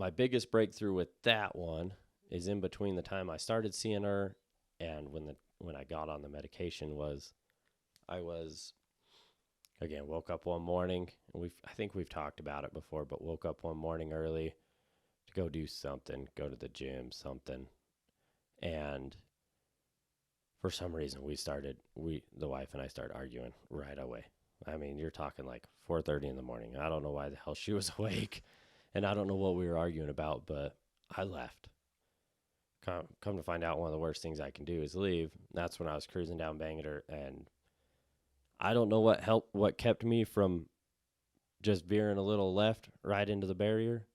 my biggest breakthrough with that one is in between the time I started seeing her and when I got on the medication woke up one morning, and I think we've talked about it before, but woke up one morning early to go do something, go to the gym, something. And for some reason the wife and I started arguing right away. I mean, you're talking like 4:30 in the morning. I don't know why the hell she was awake, and I don't know what we were arguing about, but I left. Come to find out, one of the worst things I can do is leave. That's when I was cruising down Bangor, and I don't know what kept me from just veering a little left right into the barrier.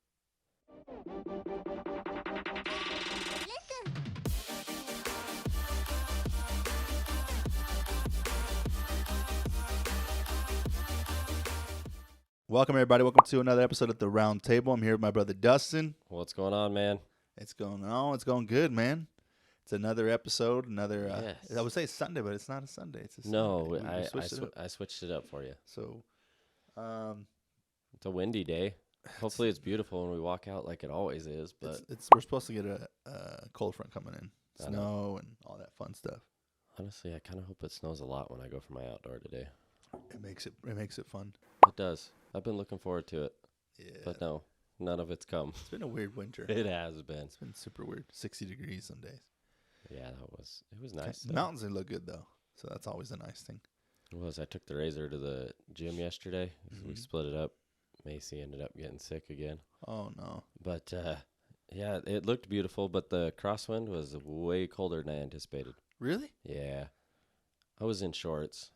Welcome, everybody. Welcome to another episode of The Round Table. I'm here with my brother, Dustin. What's going on, man? It's going good, man. It's another episode, Yes. I would say it's Sunday, but it's not a Sunday. It's a No, Sunday. I switched it up for you. So, It's a windy day. Hopefully it's beautiful when we walk out like it always is, but we're supposed to get a cold front coming in. Snow and all that fun stuff. honestly, I kind of hope it snows a lot when I go for my outdoor today. It makes it fun. It does. I've been looking forward to it. Yeah. But no, none of it's come. It's been a weird winter. It has been. It's been super weird. 60 degrees some days. Yeah, it was nice. The mountains, they look good, though. So that's always a nice thing. It was. I took the Razor to the gym yesterday. Mm-hmm. We split it up. Macy ended up getting sick again. Oh, no. But, yeah, it looked beautiful, but the crosswind was way colder than I anticipated. Really? Yeah. I was in shorts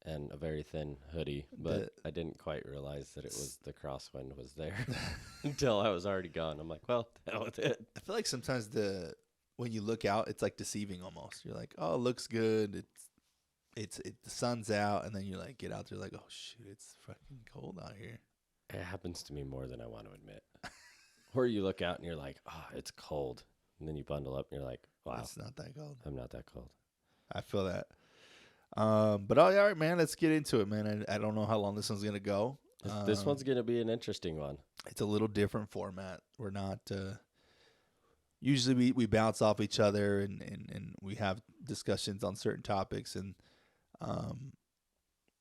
and a very thin hoodie, but I didn't quite realize that the crosswind was there until I was already gone. I'm like, well, the hell with it. I feel like sometimes when you look out, it's like deceiving almost. You're like, oh, it looks good. The sun's out, and then you like get out there like, oh shoot, it's fucking cold out here. It happens to me more than I want to admit. Or you look out and you're like, oh, it's cold. And then you bundle up and you're like, wow. It's not that cold. I'm not that cold. I feel that. But all right, man, let's get into it, man. I don't know how long this one's going to go. This one's going to be an interesting one. It's a little different format. We're not, usually we bounce off each other and we have discussions on certain topics. And,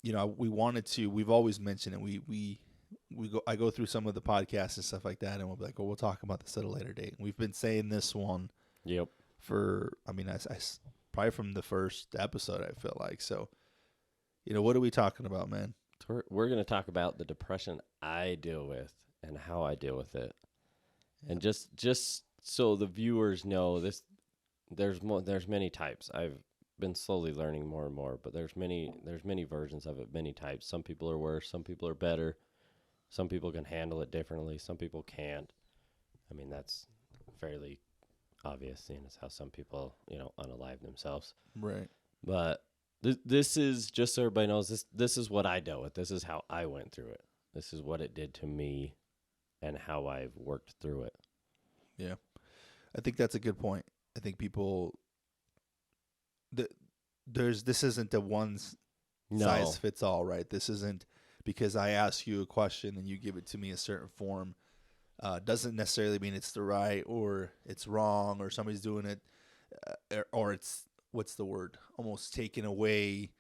we've always mentioned it. I go through some of the podcasts and stuff like that, and we'll be like, we'll talk about this at a later date. And we've been saying this one probably from the first episode, I feel like. So, what are we talking about, man? We're going to talk about the depression I deal with and how I deal with it. Yeah. And just so the viewers know, there's many types. I've been slowly learning more and more, but there's many versions of it, many types. Some people are worse, some people are better. Some people can handle it differently. Some people can't. I mean, that's fairly obvious, seeing as how some people, unalive themselves. Right. But this is, just so everybody knows, this is what I dealt with. This is how I went through it. This is what it did to me and how I've worked through it. Yeah. I think that's a good point. I think people, this isn't a one size fits all, right? This isn't because I ask you a question and you give it to me a certain form. Doesn't necessarily mean it's the right or it's wrong or somebody's doing it or it's, what's the word? Almost taking away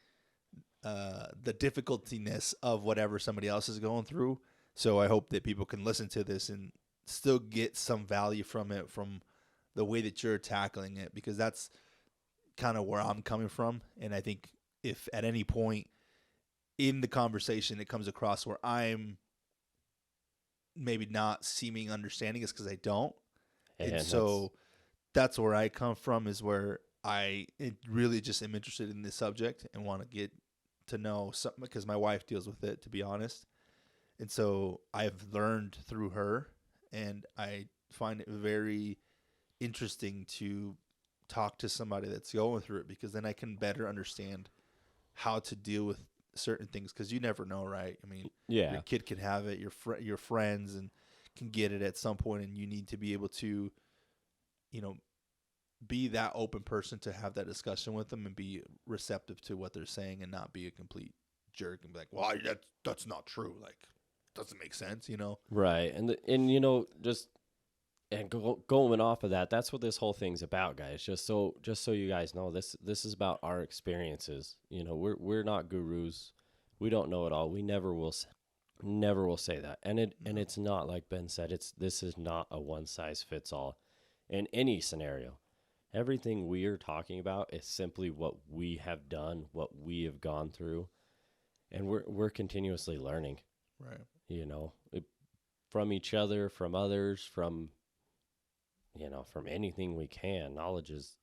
the difficultiness of whatever somebody else is going through. So I hope that people can listen to this and still get some value from it, from the way that you're tackling it, because that's kind of where I'm coming from. And I think if at any point in the conversation it comes across where I'm maybe not seeming understanding, it's because I don't. And so that's where I come from, is where I really just am interested in this subject and want to get to know something, because my wife deals with it, to be honest. And so I've learned through her, and I find it very interesting to talk to somebody that's going through it, because then I can better understand how to deal with certain things, because you never know, right? I mean, your kid could have it, your friends and can get it at some point, and you need to be able to, be that open person to have that discussion with them and be receptive to what they're saying and not be a complete jerk and be like, well, that's not true. Like, doesn't make sense, Right. And just and going off of that, that's what this whole thing's about, guys. Just so you guys know, this is about our experiences. You know, we're not gurus. We don't know it all. We never will say that. And it's not, like Ben said, this is not a one size fits all in any scenario. Everything we are talking about is simply what we have done, what we have gone through, and we're continuously learning. Right. You know, from each other, from others, from from anything we can. Knowledge is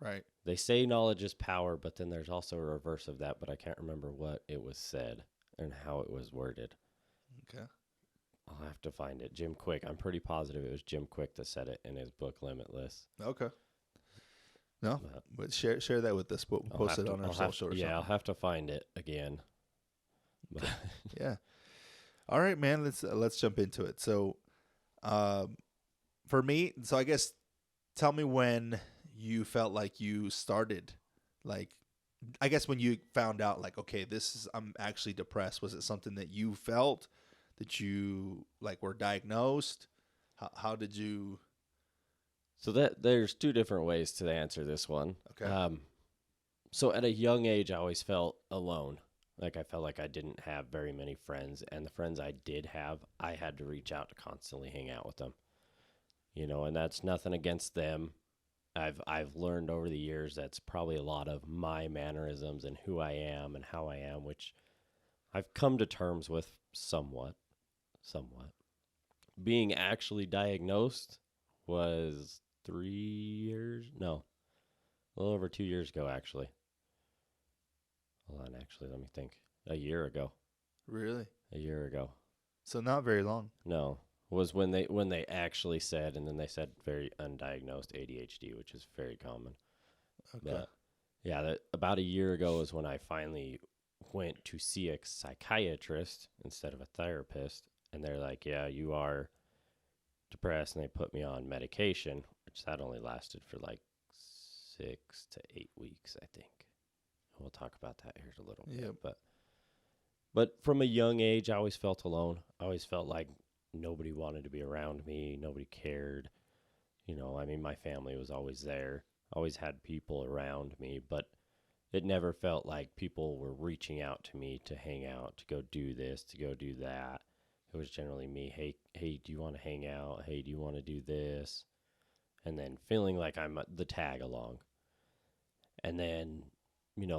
right. They say knowledge is power, but then there's also a reverse of that, but I can't remember what it was said and how it was worded. Okay. I'll have to find it. Jim Quick. I'm pretty positive it was Jim Quick that said it in his book Limitless. Okay. No, but share that with us. We'll post it on our social or something. Yeah, I'll have to find it again. But yeah. All right, man. Let's jump into it. So, for me, I guess tell me when you felt like you started, like, I guess when you found out, like, okay, I'm actually depressed. Was it something that you felt, that you like were diagnosed? How did you? So there's two different ways to answer this one. Okay. So at a young age, I always felt alone. Like I felt like I didn't have very many friends, and the friends I did have, I had to reach out to constantly hang out with them. And that's nothing against them. I've learned over the years that's probably a lot of my mannerisms and who I am and how I am, which I've come to terms with somewhat. Being actually diagnosed was 3 years? No, a little over 2 years ago, actually. Hold on, actually, let me think. A year ago. Really? A year ago. So not very long. No, was when they actually said, and then they said very undiagnosed ADHD, which is very common. Okay. But yeah, about a year ago is when I finally went to see a psychiatrist instead of a therapist, and they're like, "Yeah, you are depressed," and they put me on medication, which that only lasted for like 6 to 8 weeks, I think. We'll talk about that here in a little bit. But from a young age, I always felt alone. I always felt like nobody wanted to be around me. Nobody cared. I mean, my family was always there. Always had people around me, but it never felt like people were reaching out to me to hang out, to go do this, to go do that. It was generally me, hey, do you want to hang out? Hey, do you want to do this? And then feeling like I'm the tag along. And then,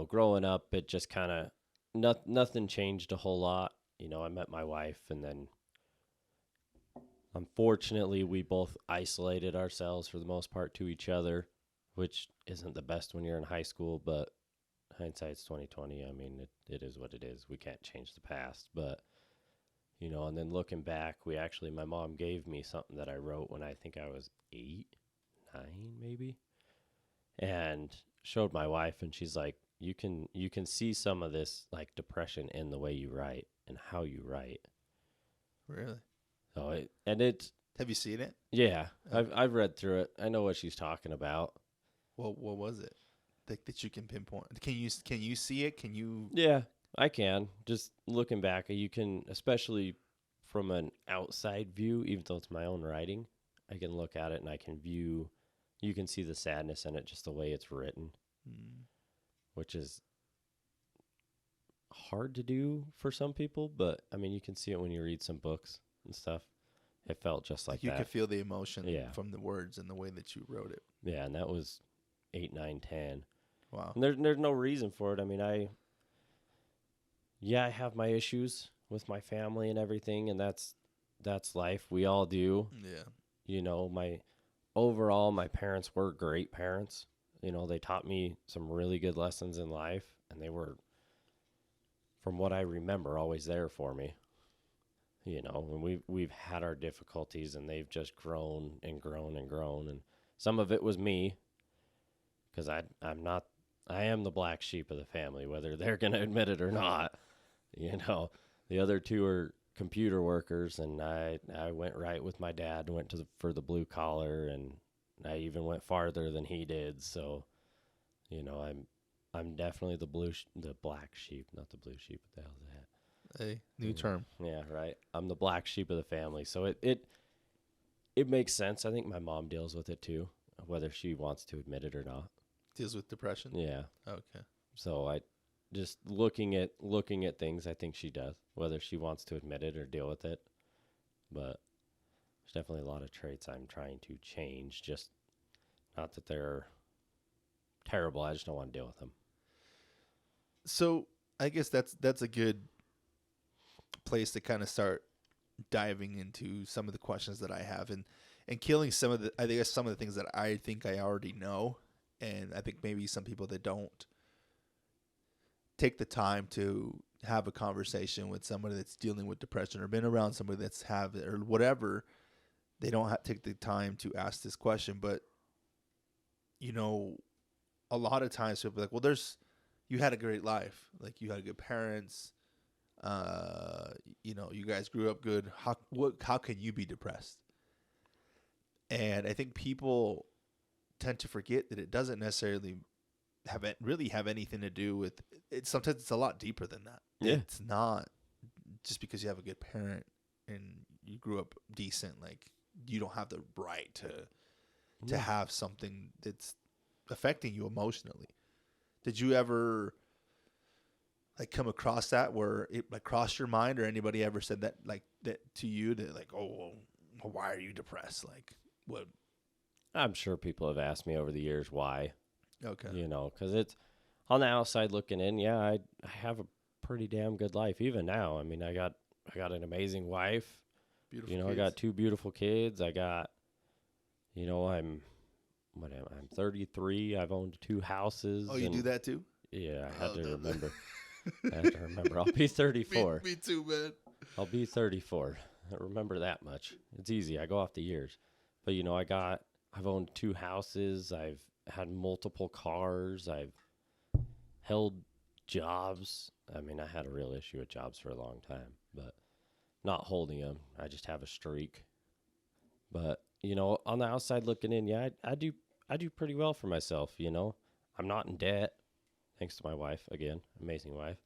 growing up, it just kind of, nothing changed a whole lot. I met my wife, and then unfortunately we both isolated ourselves for the most part to each other, which isn't the best when you're in high school, but hindsight's 2020. I mean, it is what it is. We can't change the past, but and then looking back, my mom gave me something that I wrote when I think I was 8, 9 maybe, and showed my wife, and she's like, you can see some of this like depression in the way you write and how you write. Really? So have you seen it? Yeah, I've read through it. I know what she's talking about. Well, what was it that you can pinpoint? Can you see it? Can you? Yeah, I can. Just looking back, you can, especially from an outside view, even though it's my own writing, I can look at it and you can see the sadness in it, just the way it's written, which is hard to do for some people. But I mean, you can see it when you read some books and stuff. It felt just like you that. could feel the emotion from the words and the way that you wrote it. Yeah, and that was 8, 9, 10. Wow. And there's no reason for it. I mean, I have my issues with my family and everything, and that's life. We all do. Yeah. My parents were great parents. They taught me some really good lessons in life, and they were, from what I remember, always there for me. And we've had our difficulties, and they've just grown and grown and grown. And some of it was me, because I am the black sheep of the family, whether they're going to admit it or not. The other two are computer workers, and I went right with my dad, went for the blue collar, and I even went farther than he did. So, I'm definitely the black sheep, not the blue sheep. What the hell is that? Hey, new term. Yeah, right. I'm the black sheep of the family. So it it makes sense. I think my mom deals with it too, whether she wants to admit it or not. Deals with depression? Yeah. Okay. So I just looking at things, I think she does, whether she wants to admit it or deal with it. But there's definitely a lot of traits I'm trying to change. Just not that they're terrible. I just don't want to deal with them. So I guess that's a good place to kind of start diving into some of the questions that I have and killing some of the I guess some of the things that I think I already know, and I think maybe some people that don't take the time to have a conversation with somebody that's dealing with depression or been around somebody that's have it or whatever, they don't take the time to ask this question. But you know, a lot of times people are like, well, you had a great life, like you had good parents, you guys grew up good. How can you be depressed? And I think people tend to forget that it doesn't necessarily really have anything to do with it. Sometimes it's a lot deeper than that. Yeah. It's not just because you have a good parent and you grew up decent, like you don't have the right to have something that's affecting you emotionally. Did you ever like come across that where it like crossed your mind, or anybody ever said that like that to you, that like, oh, well, why are you depressed? Like what? I'm sure people have asked me over the years why. Okay. Because it's on the outside looking in. Yeah, I have a pretty damn good life even now. I mean, I got an amazing wife. Beautiful. I got 2 beautiful kids. I got, I'm 33. I've owned 2 houses. Oh, you do that too? Yeah, I had to remember. I have to remember. I'll be 34. Me too, man. I'll be 34. I remember that much. It's easy. I go off the years. But I've owned 2 houses. I've had multiple cars. I've held jobs. I mean, I had a real issue with jobs for a long time, but not holding them. I just have a streak. But, on the outside looking in, yeah, I do pretty well for myself, I'm not in debt, thanks to my wife, again, amazing wife.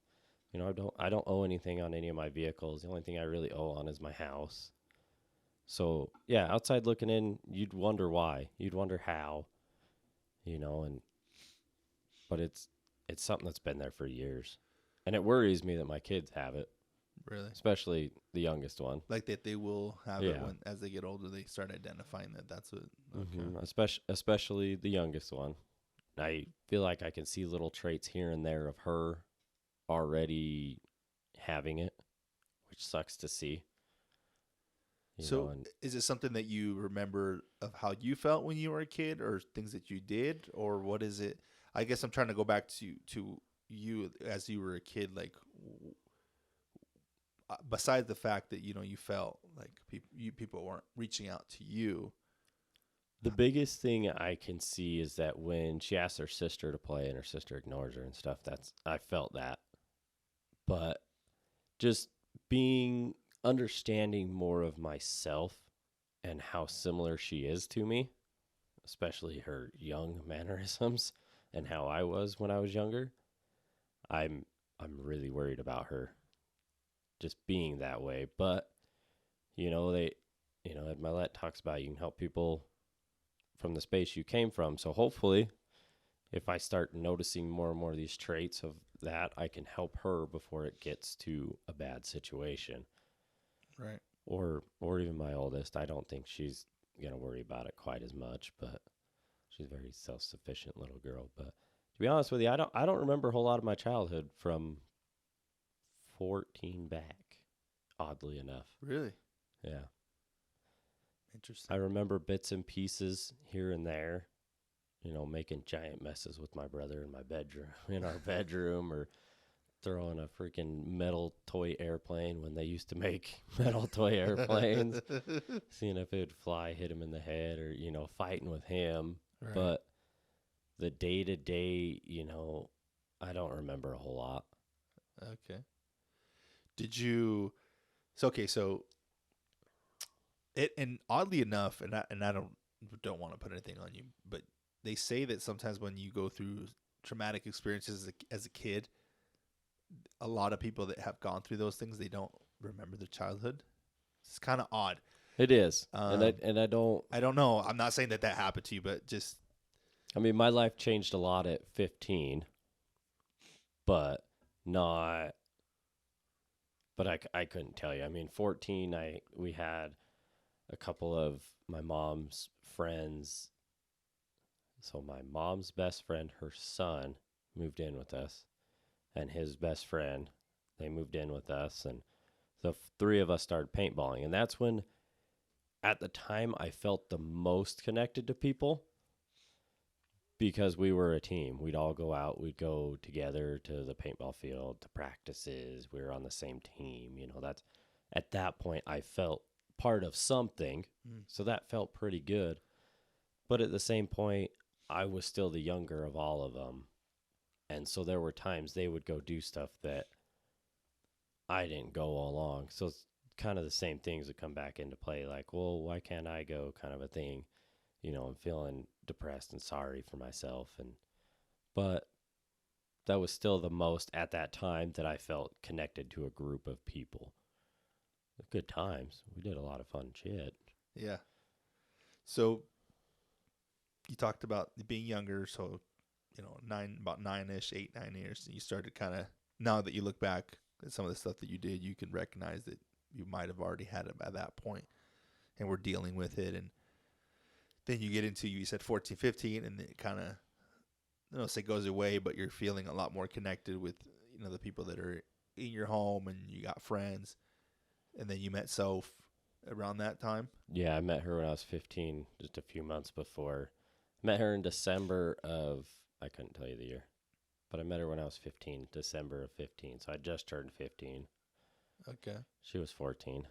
I don't owe anything on any of my vehicles. The only thing I really owe on is my house. So, yeah, outside looking in, you'd wonder why. You'd wonder how, but it's something that's been there for years. And it worries me that my kids have it. Really? Especially the youngest one. Like that they will have it when, as they get older, they start identifying that that's what. Okay. Mm-hmm. Especially the youngest one. I feel like I can see little traits here and there of her already having it, which sucks to see. Is it something that you remember of how you felt when you were a kid, or things that you did, or what is it? I guess I'm trying to go back to you as you were a kid, like besides the fact that you felt like people weren't reaching out to you. The biggest thing I can see is that when she asks her sister to play and her sister ignores her and stuff, I felt that. But just understanding more of myself and how similar she is to me, especially her young mannerisms and how I was when I was younger, I'm really worried about her just being that way. But, Ed Milet talks about you can help people from the space you came from. So hopefully, if I start noticing more and more of these traits of that, I can help her before it gets to a bad situation. Right. Or even my oldest. I don't think she's going to worry about it quite as much, but she's a very self-sufficient little girl. But to be honest with you, I don't remember a whole lot of my childhood from 14 back, oddly enough. Really? Yeah. Interesting. I remember bits and pieces here and there, making giant messes with my brother in our bedroom, or throwing a freaking metal toy airplane when they used to make metal toy airplanes, seeing if it would fly, hit him in the head, or, fighting with him. Right. But the day-to-day, I don't remember a whole lot. Okay. Did you... So and oddly enough, and I don't want to put anything on you, but they say that sometimes when you go through traumatic experiences as a kid, a lot of people that have gone through those things, they don't remember their childhood. It's kind of odd. It is. And Um, I don't, I don't know. I'm not saying that happened to you, but just I mean, my life changed a lot at 15, but not, but I couldn't tell you. I mean, 14, we had a couple of my mom's friends. So my mom's best friend, her son, moved in with us, and his best friend, they moved in with us, and the three of us started paintballing. And that's when, at the time, I felt the most connected to people because we were a team. We'd all go out, we'd go together to the paintball field, to practices. We were on the same team. That's at that point I felt part of something. So that felt pretty good. But at the same point, I was still the younger of all of them. And so there were times they would go do stuff that I didn't go along. So it's kind of the same things that come back into play. Like, well, why can't I go, kind of a thing. I'm feeling depressed and sorry for myself. But that was still the most at that time that I felt connected to a group of people. Good times. We did a lot of fun shit. yeah. So you talked about being younger, so about 9ish, 8, 9 years, and you started kind of, now that you look back at some of the stuff that you did, you can recognize that you might have already had it by that point, and we're dealing with it. And then you get into, you said 14, 15, and it kind of, I don't say goes away, but you're feeling a lot more connected with the people that are in your home, and you got friends. And then you met Soph around that time. Yeah, I met her when I was 15, just a few months before. Met her in December of, I couldn't tell you the year, but I met her when I was 15, December of 15. So I just turned 15. Okay. She was 14.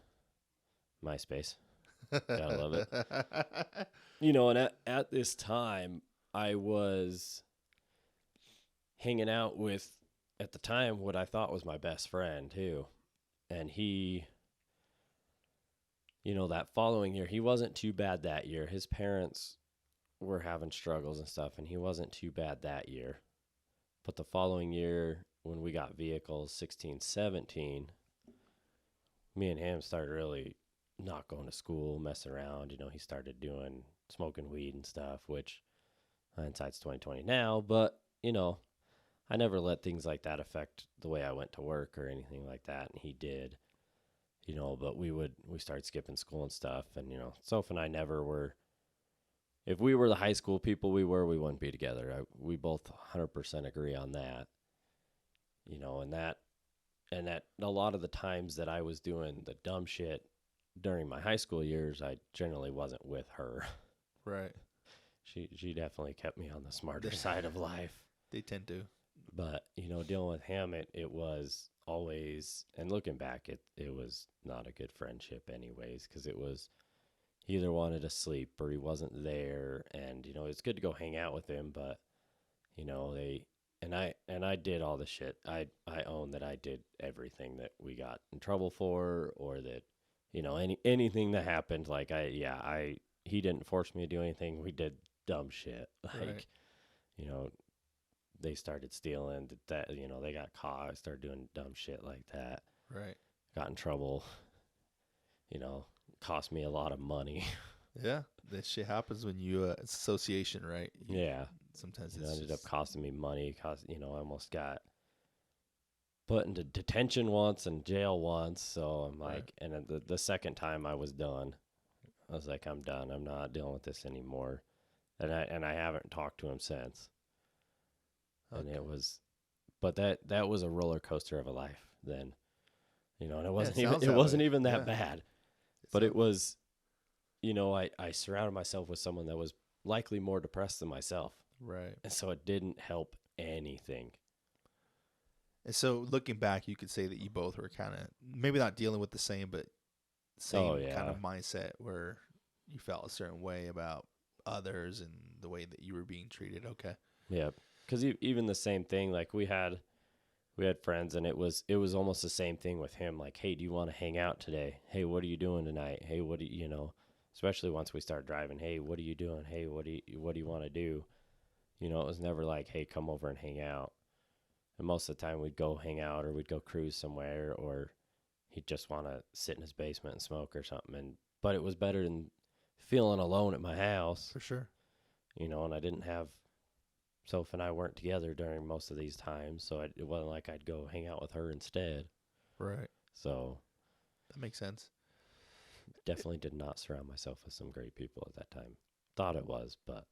MySpace. Gotta love it. And at this time, I was hanging out with, at the time, what I thought was my best friend, too. And he, that following year, he wasn't too bad that year. His parents were having struggles and stuff, and he wasn't too bad that year. But the following year, when we got vehicles, 16, 17, me and him started really not going to school, messing around. He started smoking weed and stuff, which hindsight's 2020 now. But, I never let things like that affect the way I went to work or anything like that. And he did, but we started skipping school and stuff. And, Soph and I never were, if we were the high school people we wouldn't be together. We both 100% agree on that. And that a lot of the times that I was doing the dumb shit during my high school years, I generally wasn't with her. Right. She definitely kept me on the smarter side of life. They tend to. But, dealing with him, it was always, and looking back, it was not a good friendship anyways, because it was, he either wanted to sleep or he wasn't there. And, it's good to go hang out with him, but, I did all the shit. I own that I did everything that we got in trouble for, or that, anything that happened, like he didn't force me to do anything. We did dumb shit. Like, right. They started stealing that, they got caught, started doing dumb shit like that. Right. Got in trouble, cost me a lot of money. Yeah. That shit happens when you, it's association, right? Yeah. Sometimes It it's ended up costing me money. I almost got put into detention once and jail once. So I'm like, right. And then the second time I was done. I was like, I'm done. I'm not dealing with this anymore. And I haven't talked to him since. Okay. And it was, but that was a roller coaster of a life then, and it wasn't even that bad, but it was, I surrounded myself with someone that was likely more depressed than myself. Right. And so it didn't help anything. And so looking back, you could say that you both were kind of maybe not dealing with the same, but same kind of mindset where you felt a certain way about others and the way that you were being treated. Okay. Yeah. Because even the same thing, like we had friends, and it was almost the same thing with him. Like, hey, do you want to hang out today? Hey, what are you doing tonight? Hey, what do you, especially once we start driving. Hey, what are you doing? Hey, what do you want to do? It was never like, hey, come over and hang out. And most of the time we'd go hang out, or we'd go cruise somewhere, or he'd just want to sit in his basement and smoke or something. And but it was better than feeling alone at my house, For sure. and I didn't have Soph and I weren't together during most of these times, so it wasn't like I'd go hang out with her instead. Right. So That makes sense. definitely did not surround myself with some great people at that time. Thought it was, but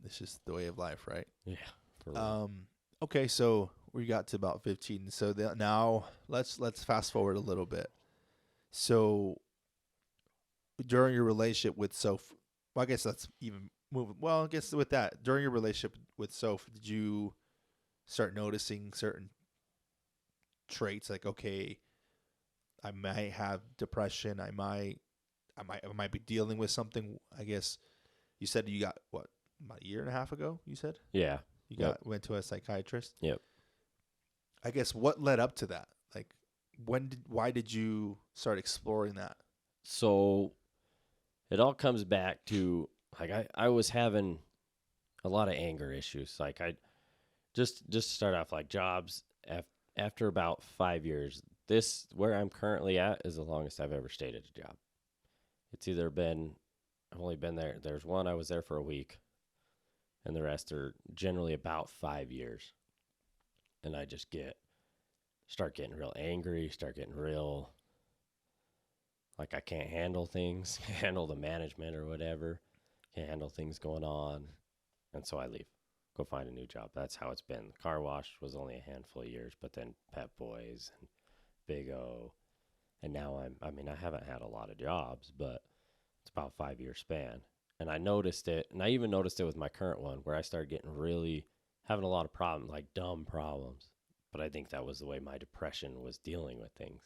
it's just the way of life, right? yeah. For real. Okay, so we got to about 15. So now let's fast forward a little bit. So during your relationship with Soph, well, I guess that's even moving. Well, I guess with that, during your relationship with Soph, did you start noticing certain traits like, okay, I might have depression, I might be dealing with something? I guess you said you got what, about a year and a half ago, you said? Yeah. You went to a psychiatrist? Yep. I guess what led up to that? Like why did you start exploring that? So it all comes back to, like, I was having a lot of anger issues. Like, I just to start off, like, jobs, after about 5 years, this, where I'm currently at, is the longest I've ever stayed at a job. It's either been, I've only been there, there's one I was there for a week, and the rest are generally about 5 years. And I just start getting real angry, start getting real, like, I can't handle things, can't handle the management or whatever, can't handle things going on. And so I leave, go find a new job. That's how it's been. The car wash was only a handful of years, but then Pep Boys and Big O. And now I haven't had a lot of jobs, but it's about a 5 year span. And I noticed it, and I even noticed it with my current one, where I started having a lot of problems, like dumb problems. But I think that was the way my depression was dealing with things.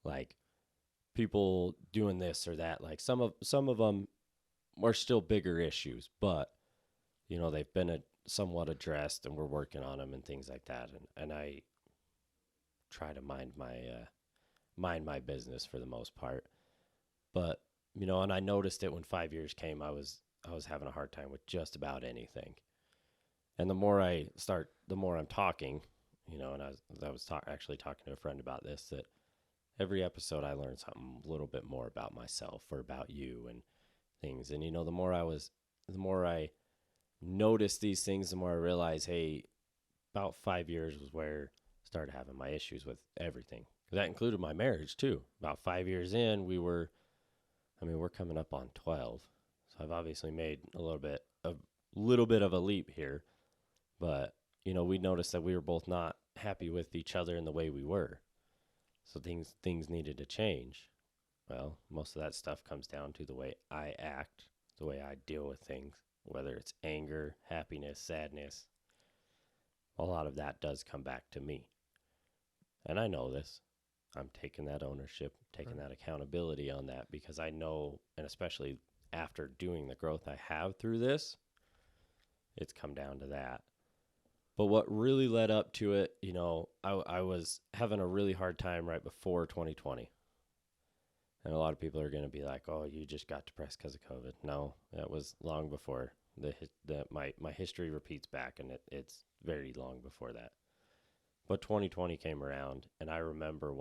Like, people doing this or that. Like, some of them are still bigger issues, but they've been somewhat addressed, and we're working on them and things like that. And I try to mind my business for the most part. But and I noticed it when 5 years came. I was having a hard time with just about anything. And the more I'm talking, and I was actually talking to a friend about this, that every episode I learned something a little bit more about myself or about you and things. And the more I noticed these things, the more I realized, hey, about 5 years was where I started having my issues with everything. That included my marriage too. About 5 years in, we're coming up on 12. So I've obviously made a little bit of a leap here. But, we noticed that we were both not happy with each other in the way we were. So things needed to change. Well, most of that stuff comes down to the way I act, the way I deal with things, whether it's anger, happiness, sadness. A lot of that does come back to me. And I know this. I'm taking that ownership, taking that accountability on that, because I know, and especially after doing the growth I have through this, it's come down to that. But what really led up to it, I was having a really hard time right before 2020. And a lot of people are going to be like, oh, you just got depressed because of COVID. No, that was long before. My history repeats back, and it's very long before that. But 2020 came around, and I remember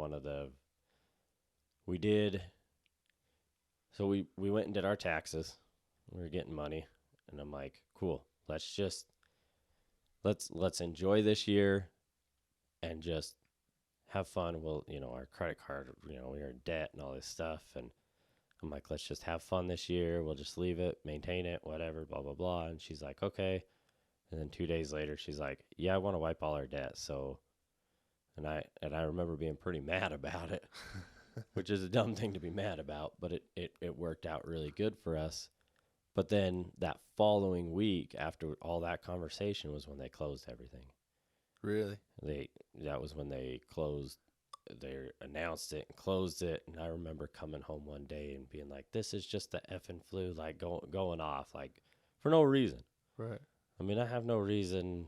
so we went and did our taxes. We were getting money, and I'm like, cool, let's enjoy this year and just have fun. Well, our credit card, we were in debt and all this stuff, and I'm like, let's just have fun this year. We'll just leave it, maintain it, whatever, blah, blah, blah. And she's like, okay. And then 2 days later, she's like, yeah, I want to wipe all our debt. So, and I remember being pretty mad about it, which is a dumb thing to be mad about, but it worked out really good for us. But then that following week, after all that conversation, was when they closed everything. Really? That was when they announced it and closed it. And I remember coming home one day and being like, this is just the effing flu, like going off, like, for no reason. Right. I have no reason.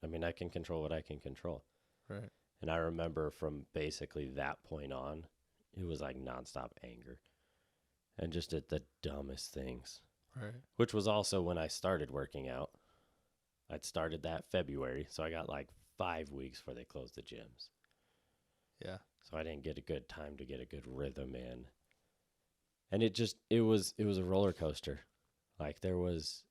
I can control what I can control. Right. And I remember from basically that point on, it was like nonstop anger and just at the dumbest things. Right. Which was also when I started working out. I'd started that February, so I got like 5 weeks before they closed the gyms. Yeah. So I didn't get a good time to get a good rhythm in. And it was a roller coaster. Like there was,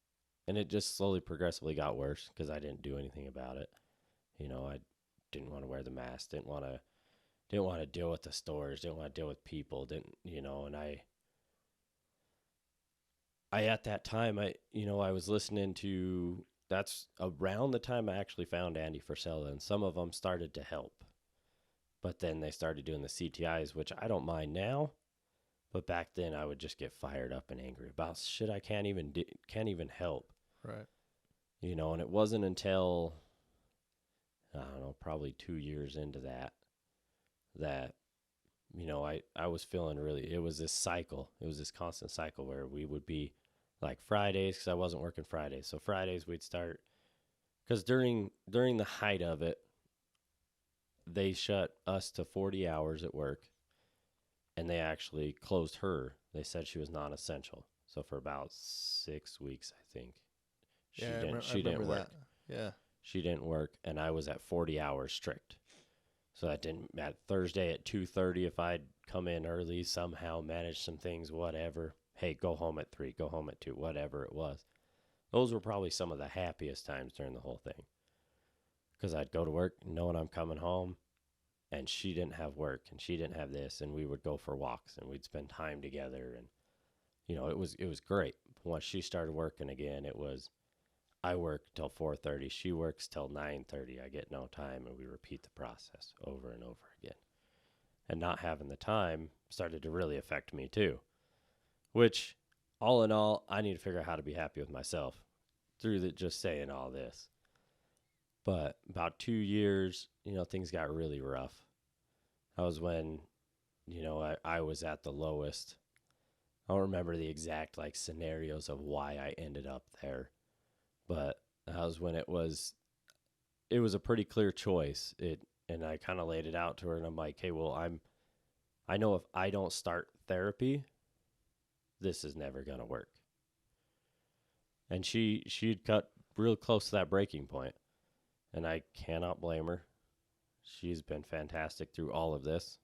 and it just slowly progressively got worse because I didn't do anything about it. I didn't want to wear the mask, didn't want to deal with the stores, didn't want to deal with people, didn't, and I at that time I was listening to, that's around the time I actually found Andy Frisella, and some of them started to help. But then they started doing the CTIs, which I don't mind now. But back then, I would just get fired up and angry about shit I can't even help. Right. And it wasn't until I don't know, probably 2 years into that I was feeling really. It was this cycle. It was this constant cycle where we would be like Fridays because I wasn't working Fridays. So Fridays we'd start because during the height of it, they shut us to 40 hours at work, and they actually closed her. They said she was non-essential. So for about 6 weeks, I think, she didn't work. Yeah. She didn't work, and I was at 40 hours strict. So that didn't at Thursday at 2:30 if I'd come in early, somehow manage some things, whatever. Hey, go home at 3, go home at 2, whatever it was. Those were probably some of the happiest times during the whole thing. Because I'd go to work knowing I'm coming home, and she didn't have work, and she didn't have this, and we would go for walks, and we'd spend time together, and it was great. Once she started working again, it was I work till 4:30, she works till 9:30. I get no time, and we repeat the process over and over again. And not having the time started to really affect me too, which all in all, I need to figure out how to be happy with myself through just saying all this. But about 2 years, things got really rough. That was when, I was at the lowest. I don't remember the exact scenarios of why I ended up there, but that was when it was a pretty clear choice. And I kind of laid it out to her, and I'm like, hey, well, I know if I don't start therapy, this is never gonna work. And she'd cut real close to that breaking point, and I cannot blame her. She's been fantastic through all of this.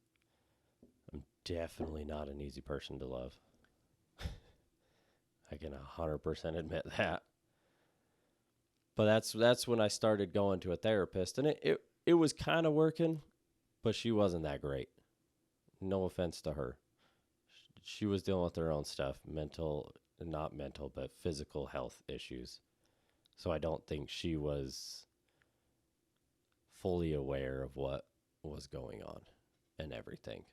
I'm definitely not an easy person to love. I can 100% admit that. But that's when I started going to a therapist, and it was kind of working, but she wasn't that great. No offense to her. She was dealing with her own stuff, not mental, but physical health issues. So I don't think she was fully aware of what was going on and everything.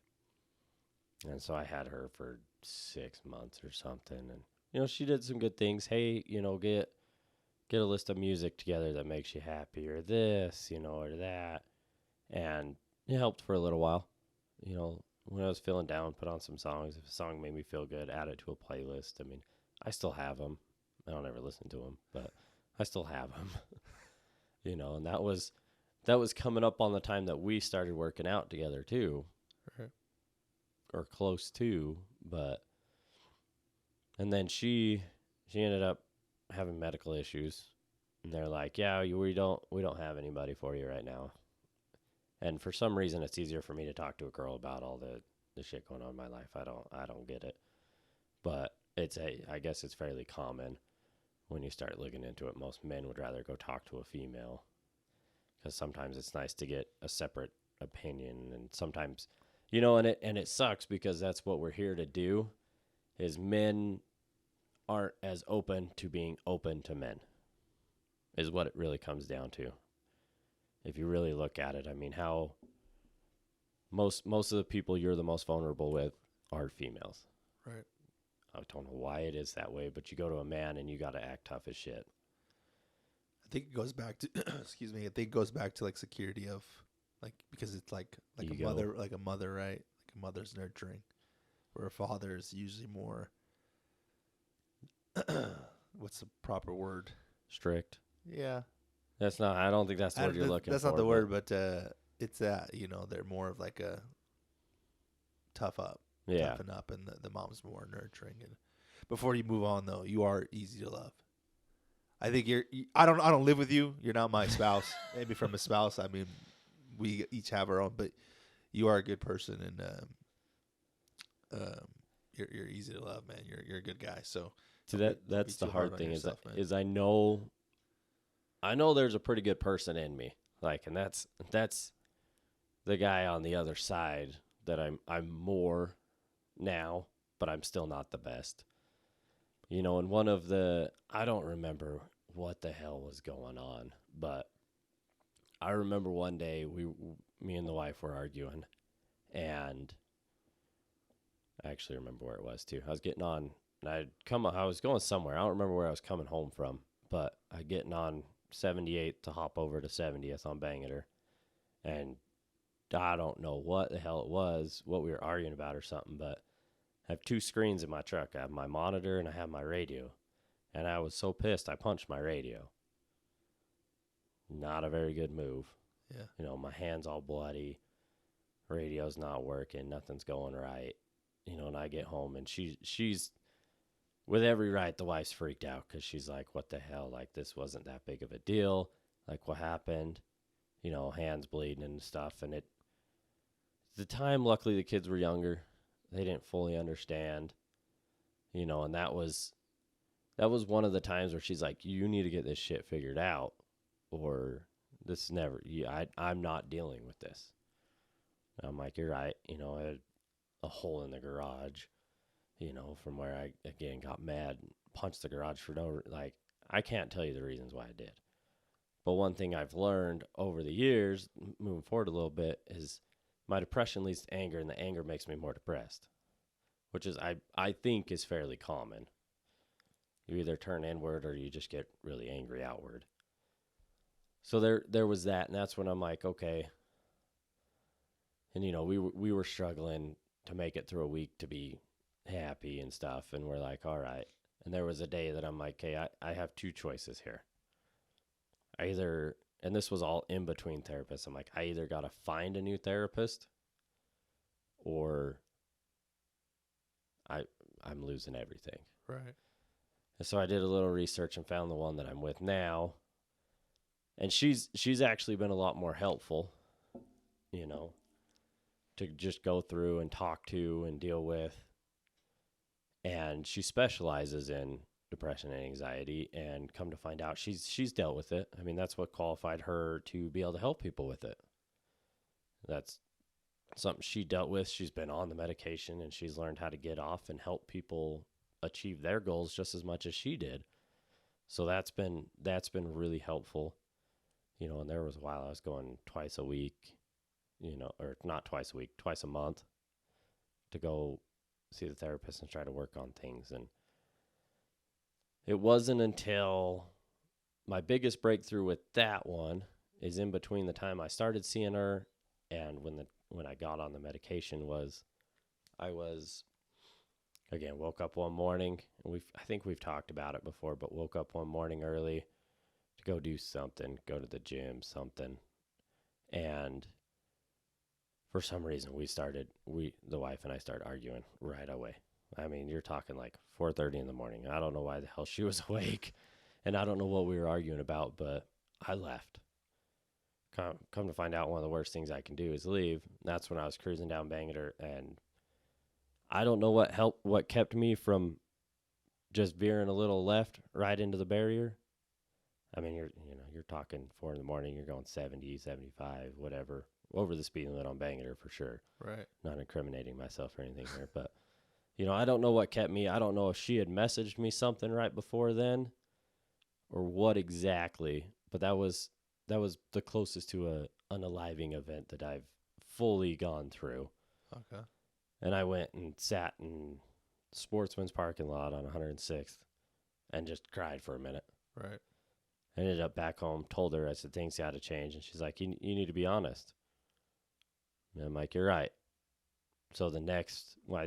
And so I had her for 6 months or something, and she did some good things. Hey, get a list of music together that makes you happy, or this, or that. And it helped for a little while. When I was feeling down, put on some songs. If a song made me feel good, add it to a playlist. I mean, I still have them. I don't ever listen to them, but I still have them. And that was coming up on the time that we started working out together too. Right. Or close to, and then she ended up having medical issues, and they're like, yeah, we don't have anybody for you right now. And for some reason, it's easier for me to talk to a girl about all the shit going on in my life. I don't get it, but I guess it's fairly common when you start looking into it. Most men would rather go talk to a female because sometimes it's nice to get a separate opinion, and sometimes, and it sucks because that's what we're here to do. Is men aren't as open to being open to men, is what it really comes down to. If you really look at it, I mean, how most of the people you're the most vulnerable with are females. Right. I don't know why it is that way, but you go to a man and you got to act tough as shit. I think it goes back to excuse me. I think it goes back to security of because it's like Ego. a mother, right? Like a mother's nurturing, where a father is usually more. What's the proper word? Strict. Yeah. I don't think that's the word you're looking for. That's not the word, but it's that, they're more of a toughen up, and the mom's more nurturing. And before you move on, though, you are easy to love. I think I don't live with you. You're not my spouse. Maybe from a spouse. I mean, we each have our own, but you are a good person, and you're easy to love, man. You're a good guy. So See, don't be that's the too hard hard on thing yourself, man. is I know there's a pretty good person in me. Like, and that's the guy on the other side that I'm more now, but I'm still not the best. You know, and I don't remember what the hell was going on, but I remember one day me and the wife were arguing, and I actually remember where it was too. I was getting on, and I was going somewhere. I don't remember where I was coming home from, but I getting on 78 to hop over to 70th on Bangor, and I don't know what the hell it was, what we were arguing about or something, but I have two screens in my truck. I have my monitor and I have my radio. And I was so pissed, I punched my radio. Not a very good move. Yeah. You know, my hand's all bloody. Radio's not working. Nothing's going right. You know, and I get home and she's with every right, the wife's freaked out because she's like, what the hell? Like, this wasn't that big of a deal. Like, what happened? You know, hands bleeding and stuff. And the time, luckily, the kids were younger. They didn't fully understand, you know, and that was one of the times where she's like, you need to get this shit figured out or this never, I'm not dealing with this. And I'm like, you're right. You know, I had a hole in the garage, you know, from where I, again, got mad and punched the garage for like, I can't tell you the reasons why I did. But one thing I've learned over the years, moving forward a little bit, is my depression leads to anger, and the anger makes me more depressed, which is, I think, is fairly common. You either turn inward or you just get really angry outward. So there was that, and that's when I'm like, okay. And, you know, we were struggling to make it through a week to be happy and stuff, and we're like, all right. And there was a day that I'm like, okay, I have two choices here. And this was all in between therapists. I'm like, I either got to find a new therapist or I'm losing everything. Right. And so I did a little research and found the one that I'm with now. And she's actually been a lot more helpful, you know, to just go through and talk to and deal with. And she specializes in depression and anxiety, and come to find out she's dealt with it. I mean, that's what qualified her to be able to help people with it. That's something she dealt with. She's been on the medication, and she's learned how to get off and help people achieve their goals just as much as she did. So that's been really helpful, you know. And there was a while I was going twice a week, you know, or not twice a week, twice a month, to go see the therapist and try to work on things. And it wasn't until my biggest breakthrough with that one is in between the time I started seeing her and when I got on the medication was I was, again, woke up one morning, and I think we've talked about it before, but woke up one morning early to go do something, go to the gym, something. And for some reason the wife and I started arguing right away. I mean, you're talking like 4:30 in the morning. I don't know why the hell she was awake, and I don't know what we were arguing about, but I left. Come to find out, one of the worst things I can do is leave. That's when I was cruising down Bangor, and I don't know what kept me from just veering a little left right into the barrier. I mean, you're talking 4 in the morning, you're going 70, 75, whatever, over the speed limit on Bangor for sure. Right. Not incriminating myself or anything here, but you know, I don't know what kept me. I don't know if she had messaged me something right before then or what exactly, but that was the closest to an unaliving event that I've fully gone through. Okay. And I went and sat in Sportsman's parking lot on 106th and just cried for a minute. Right. I ended up back home, told her, I said, things got to change. And she's like, you need to be honest. And I'm like, you're right. So I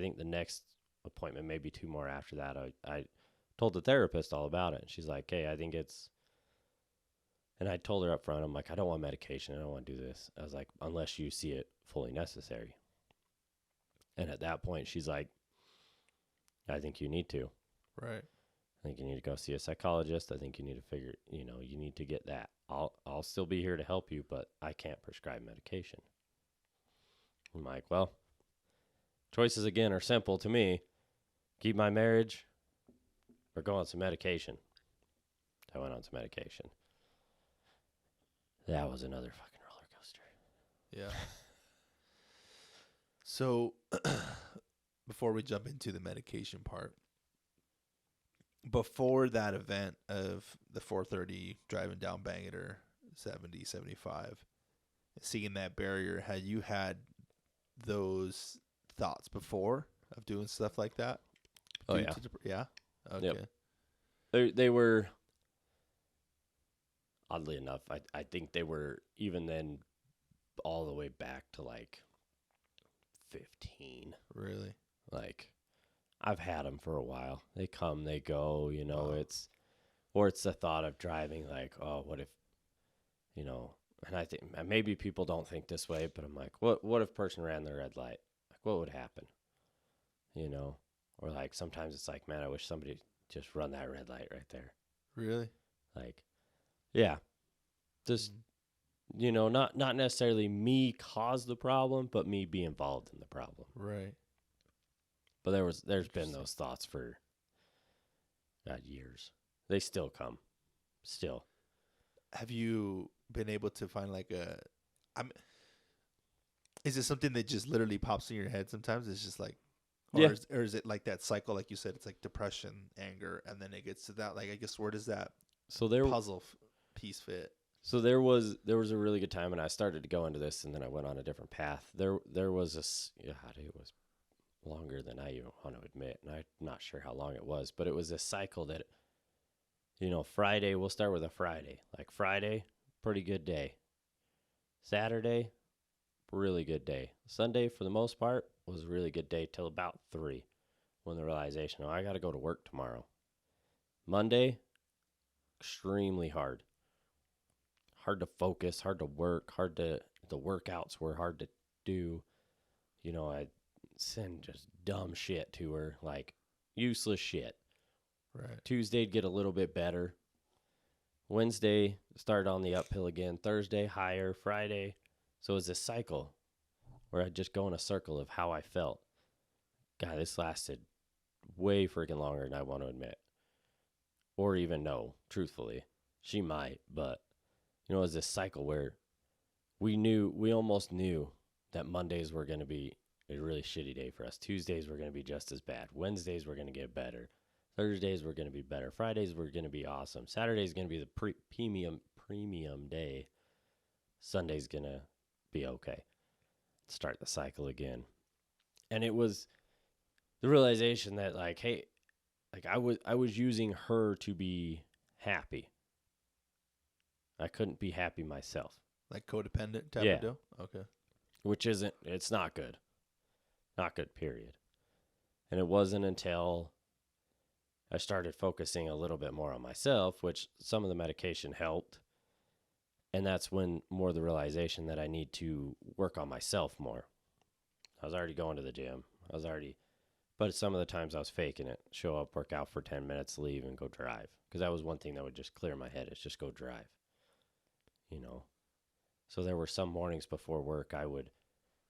think the next appointment, maybe 2 more after that, I told the therapist all about it. And she's like, hey, I think it's, and I told her up front, I'm like, I don't want medication. I don't want to do this. I was like, unless you see it fully necessary. And at that point, she's like, I think you need to. Right. I think you need to go see a psychologist. I think you need to you need to get that. I'll still be here to help you, but I can't prescribe medication. I'm like, well, choices again are simple to me. Keep my marriage or go on some medication. I went on some medication. That was another fucking roller coaster. Yeah. So, before we jump into the medication part, before that event of the 4:30 driving down Bangor 70, 75, seeing that barrier, had you had those thoughts before of doing stuff like that? Oh, yeah. Yeah? Okay. Yep. They were, oddly enough, I think they were even then all the way back to like 15. Really? Like, I've had them for a while. They come, they go, Wow. it's the thought of driving like, oh, what if, and I think maybe people don't think this way, but I'm like, what if a person ran the red light? Like, what would happen? Or like sometimes it's like, man, I wish somebody just run that red light right there. Really? Like, yeah, just, not necessarily me cause the problem, but me be involved in the problem. Right. But there's been those thoughts for years. They still come. Still. Have you been able to find like is it something that just literally pops in your head sometimes? It's just like, or is it like that cycle, like you said, it's like depression, anger, and then it gets to that, like, I guess, where does that puzzle piece fit? So there was a really good time, and I started to go into this, and then I went on a different path. There was it was longer than I even want to admit, and I'm not sure how long it was, but it was a cycle that, Friday, we'll start with a Friday. Like Friday, pretty good day. Saturday, really good day. Sunday, for the most part, was a really good day till about 3, when the realization, I got to go to work tomorrow. Monday, extremely hard. Hard to focus, hard to work, the workouts were hard to do. I send just dumb shit to her, like useless shit. Right. Tuesday'd get a little bit better. Wednesday, started on the uphill again. Thursday, higher. Friday. So it was a cycle where I'd just go in a circle of how I felt. God, this lasted way freaking longer than I want to admit. Or even know, truthfully. She might, but, it was this cycle where we almost knew that Mondays were going to be a really shitty day for us. Tuesdays were going to be just as bad. Wednesdays were going to get better. Thursdays were going to be better. Fridays were going to be awesome. Saturday's going to be the premium day. Sunday's going to be okay. Start the cycle again. And it was the realization that, like, hey, like I was using her to be happy. I couldn't be happy myself. Like codependent type of deal? Okay. Which it's not good. Not good, period. And it wasn't until I started focusing a little bit more on myself, which some of the medication helped. And that's when more the realization that I need to work on myself more. I was already going to the gym. But some of the times I was faking it. Show up, work out for 10 minutes, leave, and go drive. Because that was one thing that would just clear my head, is just go drive. So there were some mornings before work I would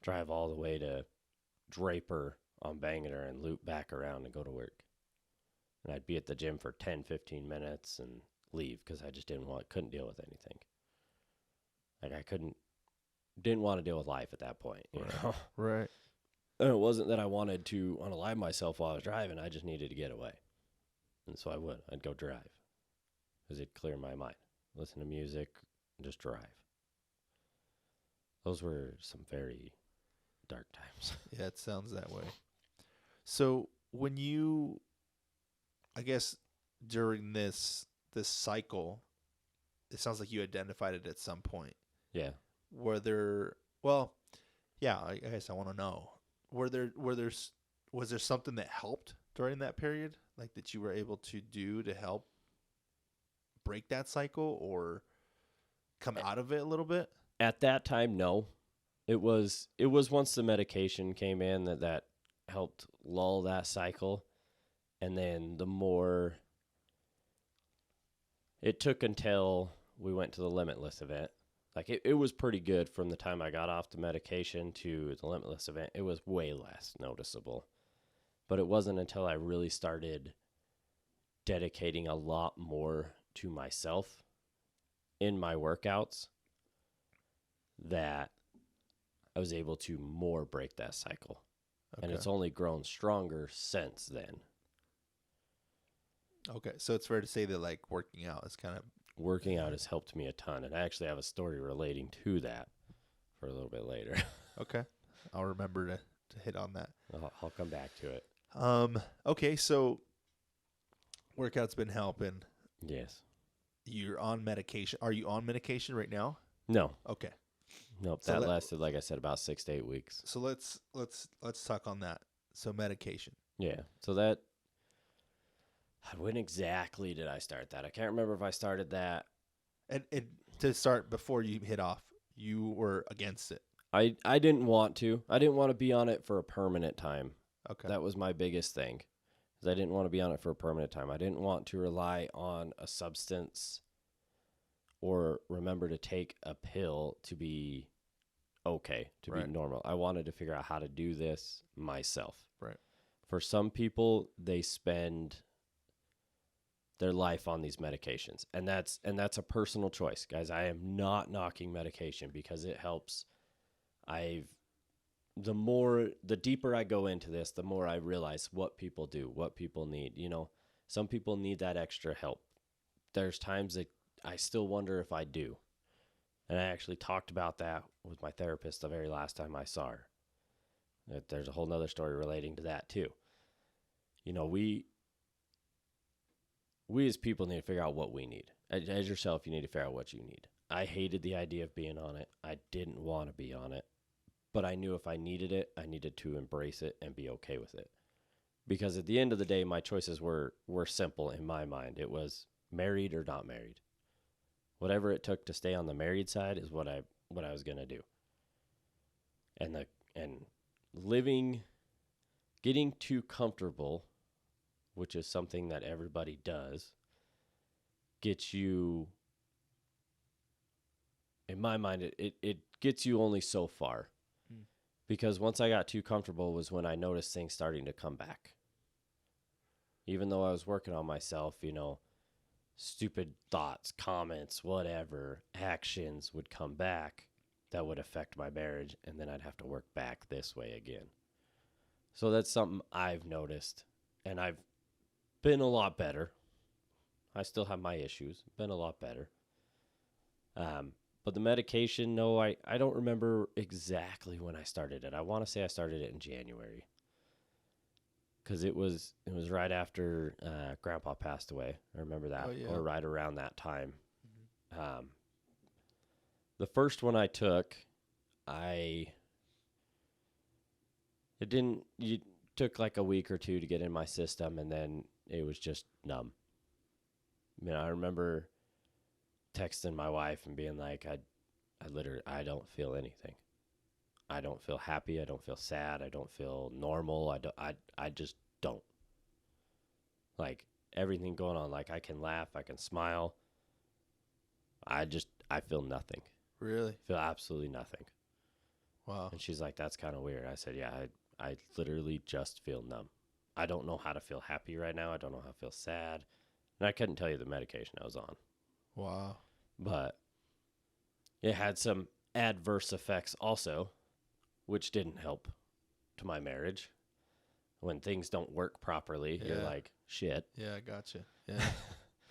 drive all the way to Draper on Bangor and loop back around and go to work. And I'd be at the gym for 10, 15 minutes and leave because I just couldn't deal with anything. Like I didn't want to deal with life at that point, Right. And it wasn't that I wanted to unalive myself while I was driving. I just needed to get away. And so I'd go drive because it'd clear my mind. Listen to music, and just drive. Those were some very dark times. Yeah, it sounds that way. So when you, I guess, during this cycle, it sounds like you identified it at some point. Yeah. I guess I want to know. Was there something that helped during that period, like that you were able to do to help break that cycle or come out of it a little bit? At that time, no. It was once the medication came in that helped lull that cycle. And then it took until we went to the Limitless event. Like it was pretty good from the time I got off the medication to the Limitless event. It was way less noticeable. But it wasn't until I really started dedicating a lot more to myself in my workouts that I was able to more break that cycle. Okay. And it's only grown stronger since then. Okay, so it's fair to say that like working out has helped me a ton, and I actually have a story relating to that for a little bit later. Okay, I'll remember to hit on that. I'll come back to it. Okay, so workout's been helping. Yes. You're on medication. Are you on medication right now? No. Okay. Nope. So that lasted, like I said, about 6 to 8 weeks. So let's talk on that. So medication. Yeah. So that. When exactly did I start that? I can't remember if I started that. And to start before you hit off, you were against it. I didn't want to. I didn't want to be on it for a permanent time. Okay. That was my biggest thing. Is I didn't want to be on it for a permanent time. I didn't want to rely on a substance or remember to take a pill to be okay, to be normal. I wanted to figure out how to do this myself. Right. For some people, they spend their life on these medications, and that's a personal choice, guys. I am not knocking medication because it helps. The deeper I go into this, the more I realize what people do, what people need. You know, some people need that extra help. There's times that I still wonder if I do. And I actually talked about that with my therapist the very last time I saw her. There's a whole nother story relating to that too. You know, we as people need to figure out what we need. As yourself, you need to figure out what you need. I hated the idea of being on it. I didn't want to be on it. But I knew if I needed it, I needed to embrace it and be okay with it. Because at the end of the day, my choices were simple in my mind. It was married or not married. Whatever it took to stay on the married side is what I was going to do. And getting too comfortable, which is something that everybody does, gets you, in my mind, it gets you only so far. Because once I got too comfortable was when I noticed things starting to come back. Even though I was working on myself, you know, stupid thoughts, comments, whatever, actions would come back that would affect my marriage, and then I'd have to work back this way again. So that's something I've noticed, and I've been a lot better. I still have my issues, been a lot better. But the medication, no, I don't remember exactly when I started it. I want to say I started it in January. Because it was right after Grandpa passed away. I remember that. Oh, yeah. Or right around that time. Mm-hmm. The first one I took, it took like a week or two to get in my system, and then it was just numb. I mean, I remember texting my wife and being like, I don't feel anything. I don't feel happy. I don't feel sad. I don't feel normal. I just don't. Like everything going on. Like I can laugh. I can smile. I feel nothing. Really? Feel absolutely nothing. Wow. And she's like, that's kind of weird. I said, yeah, I literally just feel numb. I don't know how to feel happy right now. I don't know how to feel sad. And I couldn't tell you the medication I was on. Wow. But it had some adverse effects also, which didn't help to my marriage. When things don't work properly, you're like, shit. Yeah, I gotcha. Yeah,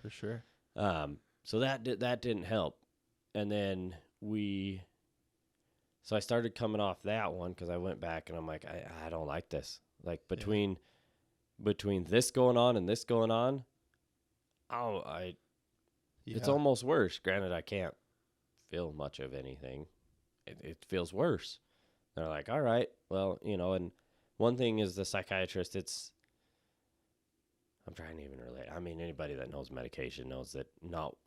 for sure. So that didn't help. And then so I started coming off that one because I went back and I'm like, I don't like this. Like between this going on and this going on, it's almost worse. Granted, I can't feel much of anything. It feels worse. They're like, all right, well, you know, and one thing is the psychiatrist, I'm trying to even relate. I mean, anybody that knows medication knows that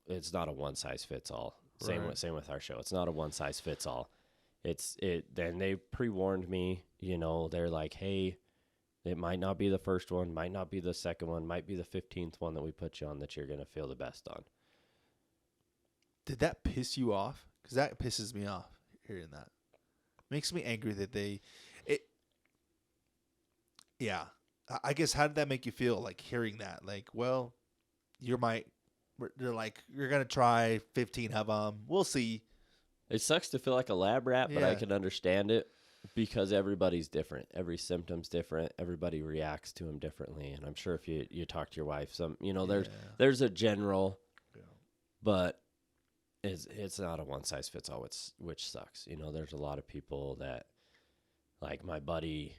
it's not a one size fits all. Same with our show. It's not a one size fits all. Then they pre-warned me, you know, they're like, hey, it might not be the first one, might not be the second one, might be the 15th one that we put you on that you're going to feel the best on. Did that piss you off? because that pisses me off hearing that. Makes me angry that it. Yeah, I guess how did that make you feel? Like hearing that, like, well, they're like, you're gonna try 15 of them. We'll see. It sucks to feel like a lab rat, but I Yeah. can understand it because everybody's different. Every symptom's different. Everybody reacts to them differently. And I'm sure if you talk to your wife, there's a general, but it's not a one size fits all, which sucks. There's a lot of people that, like my buddy,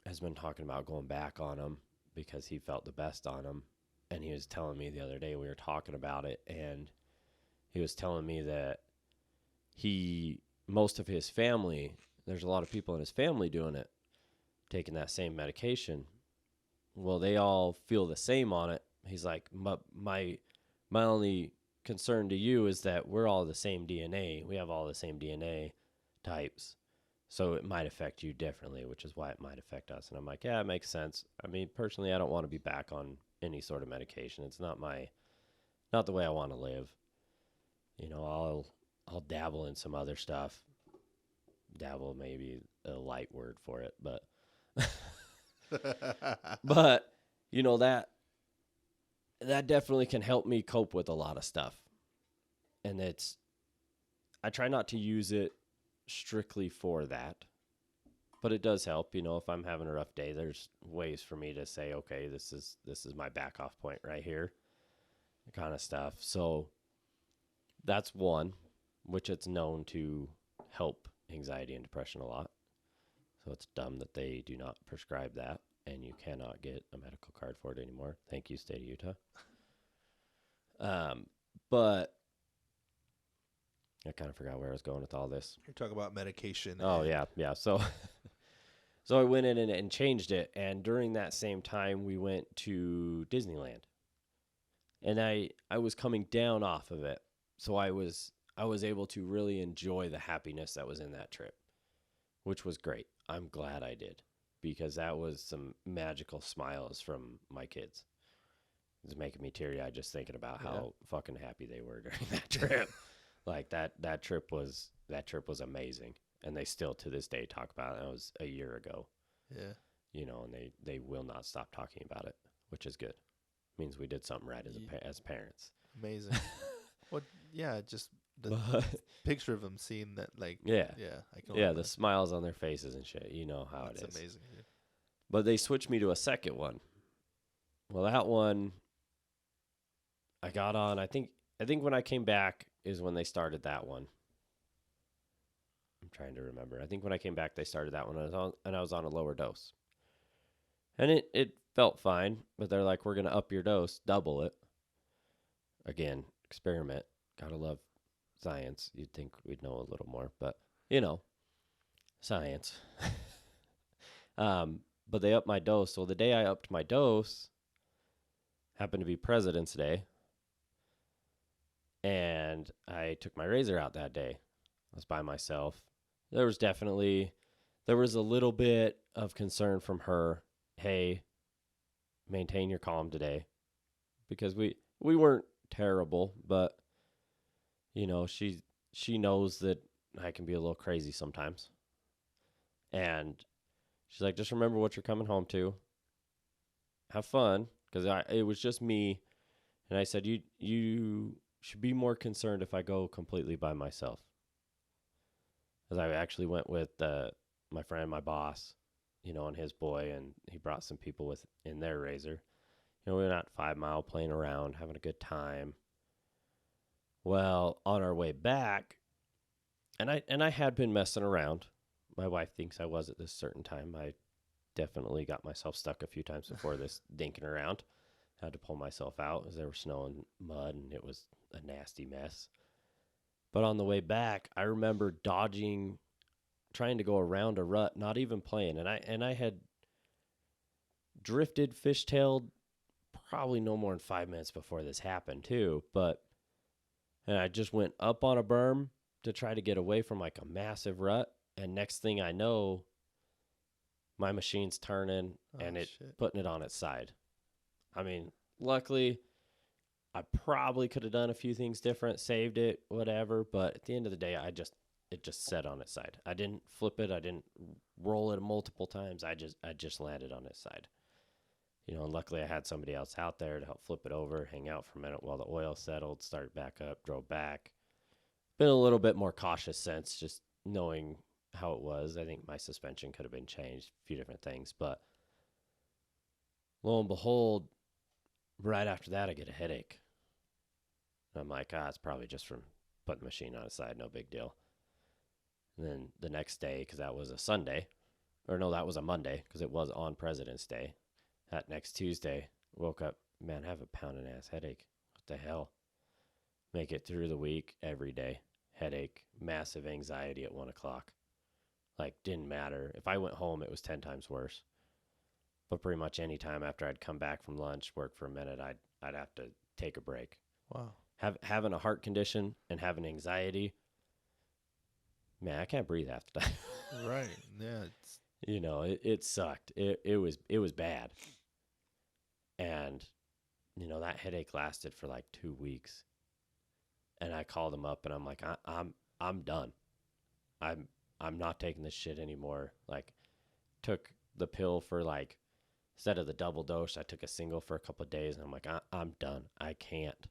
has been talking about going back on them because he felt the best on them, and he was telling me the other day, we were talking about it, and he was telling me that most of his family, there's a lot of people in his family doing it, taking that same medication. Well, they all feel the same on it. He's like, my only concern to you is that we're all the same DNA. We have all the same DNA types. So it might affect you differently, which is why it might affect us. And I'm like, yeah, it makes sense. I mean, personally, I don't want to be back on any sort of medication. It's not the way I want to live. I'll dabble in some other stuff. Dabble maybe a light word for it, but but that definitely can help me cope with a lot of stuff. And I try not to use it strictly for that, but it does help. If I'm having a rough day, there's ways for me to say, okay, this is my back off point right here, kind of stuff. So that's one, which it's known to help anxiety and depression a lot. So it's dumb that they do not prescribe that, and you cannot get a medical card for it anymore. Thank you, state of Utah. But I kind of forgot where I was going with all this. You're talking about medication. Oh, yeah. So I went in and changed it, and during that same time, we went to Disneyland. And I was coming down off of it, so I was able to really enjoy the happiness that was in that trip, which was great. I'm glad I did, because that was some magical smiles from my kids. It's making me teary-eyed just thinking about how fucking happy they were during that trip. Like that trip was amazing, and they still to this day talk about it. That was a year ago. Yeah. And they will not stop talking about it, which is good. Means we did something right as parents. Amazing. Well, yeah, just the picture of them seeing that, like, the smiles on their faces and shit. You know how That's it is. Amazing. Dude. But they switched me to a second one. Well, that one I got on. I think when I came back is when they started that one. I'm trying to remember. I think when I came back, they started that one, and I was on a lower dose. And it felt fine, but they're like, we're going to up your dose, double it. Again, experiment. Gotta love science. You'd think we'd know a little more, but, science. But they upped my dose. So the day I upped my dose happened to be President's Day. And I took my razor out that day. I was by myself. There was a little bit of concern from her. Hey, maintain your calm today. Because we weren't terrible, but, she knows that I can be a little crazy sometimes. And she's like, just remember what you're coming home to. Have fun. Because it was just me. And I said, you should be more concerned if I go completely by myself. Because I actually went with my friend, my boss, and his boy, and he brought some people in their razor. We went out 5 Mile playing around, having a good time. Well, on our way back, and I had been messing around. My wife thinks I was at this certain time. I definitely got myself stuck a few times before this dinking around. Had to pull myself out as there was snow and mud, and it was a nasty mess. But on the way back, I remember trying to go around a rut, not even playing. And I had drifted, fishtailed probably no more than 5 minutes before this happened too. And I just went up on a berm to try to get away from like a massive rut. And next thing I know, my machine's turning and putting it on its side. I mean, luckily, I probably could have done a few things different, saved it, whatever. But at the end of the day, it just sat on its side. I didn't flip it. I didn't roll it multiple times. I just landed on its side. And luckily I had somebody else out there to help flip it over, hang out for a minute while the oil settled, started back up, drove back. Been a little bit more cautious since, just knowing how it was. I think my suspension could have been changed, a few different things. But lo and behold, right after that, I get a headache. And I'm like, it's probably just from putting the machine on its side, no big deal. And then the next day, because that was a Sunday, or no, that was a Monday, because it was on President's Day. That next Tuesday, woke up, man, I have a pounding ass headache. What the hell? Make it through the week every day. Headache, massive anxiety at 1 o'clock. Like, didn't matter. If I went home, it was 10 times worse. But pretty much any time after I'd come back from lunch, work for a minute, I'd have to take a break. Wow. Having a heart condition and having anxiety, man, I can't breathe half the time. Right. Yeah. It sucked. It was bad. And, that headache lasted for like 2 weeks. And I called him up and I'm like, I'm done. I'm not taking this shit anymore. Like, took the pill for like, instead of the double dose, I took a single for a couple of days and I'm like, I'm done. I can't.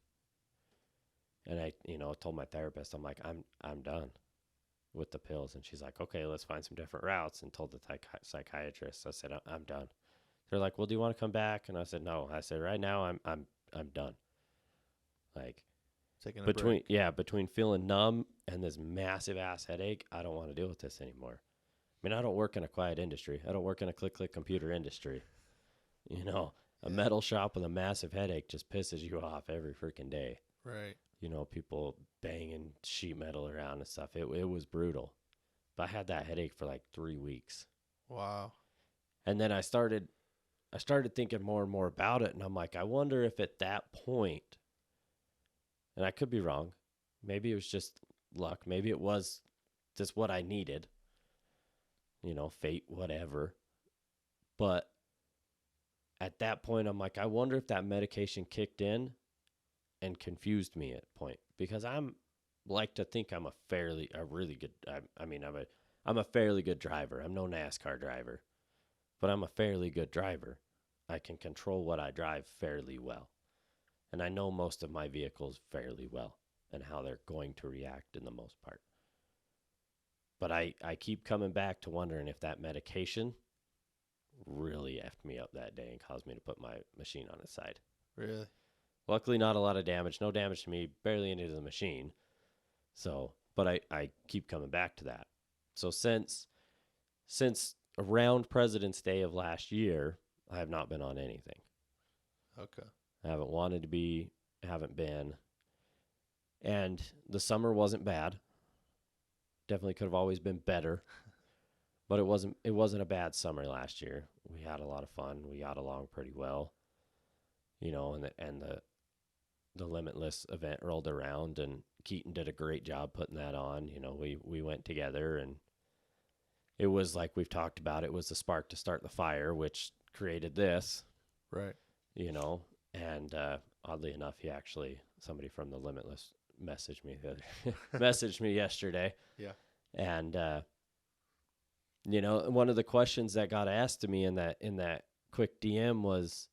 And I, told my therapist, I'm like, I'm done with the pills. And she's like, okay, let's find some different routes. And told the psychiatrist, I said, I'm done. They're like, well, do you want to come back? And I said, no. I said, right now I'm done. Like, taking a break. Between feeling numb and this massive ass headache, I don't want to deal with this anymore. I mean, I don't work in a quiet industry. I don't work in a click computer industry. A metal shop with a massive headache just pisses you off every freaking day. Right. People banging sheet metal around and stuff. It was brutal. But I had that headache for like 3 weeks. Wow. And then I started thinking more and more about it, and I'm like, I wonder if at that point, and I could be wrong, maybe it was just luck, maybe it was just what I needed, fate, whatever. But at that point, I'm like, I wonder if that medication kicked in and confused me at point, because I'm like to think I'm a fairly good driver. I'm no NASCAR driver, but I'm a fairly good driver. I can control what I drive fairly well. And I know most of my vehicles fairly well and how they're going to react in the most part. But I keep coming back to wondering if that medication really effed me up that day and caused me to put my machine on its side. Really? Luckily, not a lot of damage. No damage to me, barely any to the machine. So, but I keep coming back to that. So since around President's Day of last year, I have not been on anything. Okay. I haven't wanted to be, haven't been. And the summer wasn't bad. Definitely could have always been better. But it wasn't a bad summer last year. We had a lot of fun. We got along pretty well. And the Limitless event rolled around, and Keaton did a great job putting that on. We went together, and it was like we've talked about. It was the spark to start the fire, which created this. Right. And oddly enough, somebody from the Limitless messaged me yesterday. Yeah. And one of the questions that got asked to me in that quick DM was,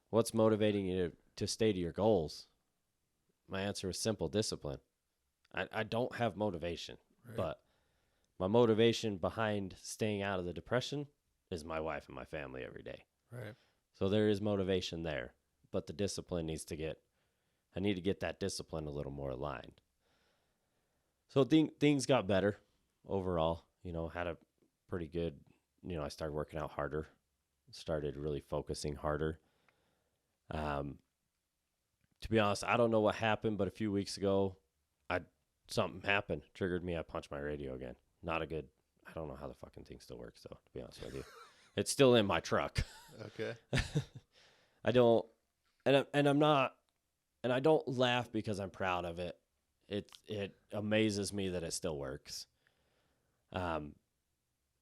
what's motivating you to stay to your goals? My answer was simple: discipline. I don't have motivation, right. But my motivation behind staying out of the depression is my wife and my family every day. Right. So there is motivation there, but the discipline I need to get that discipline a little more aligned. So things got better overall, had a pretty good, I started working out harder, started really focusing harder. To be honest, I don't know what happened, but a few weeks ago, something happened, triggered me. I punched my radio again. I don't know how the fucking thing still works, though, to be honest with you. It's still in my truck. Okay. I don't, and I'm not, and I don't laugh because I'm proud of it. It amazes me that it still works. And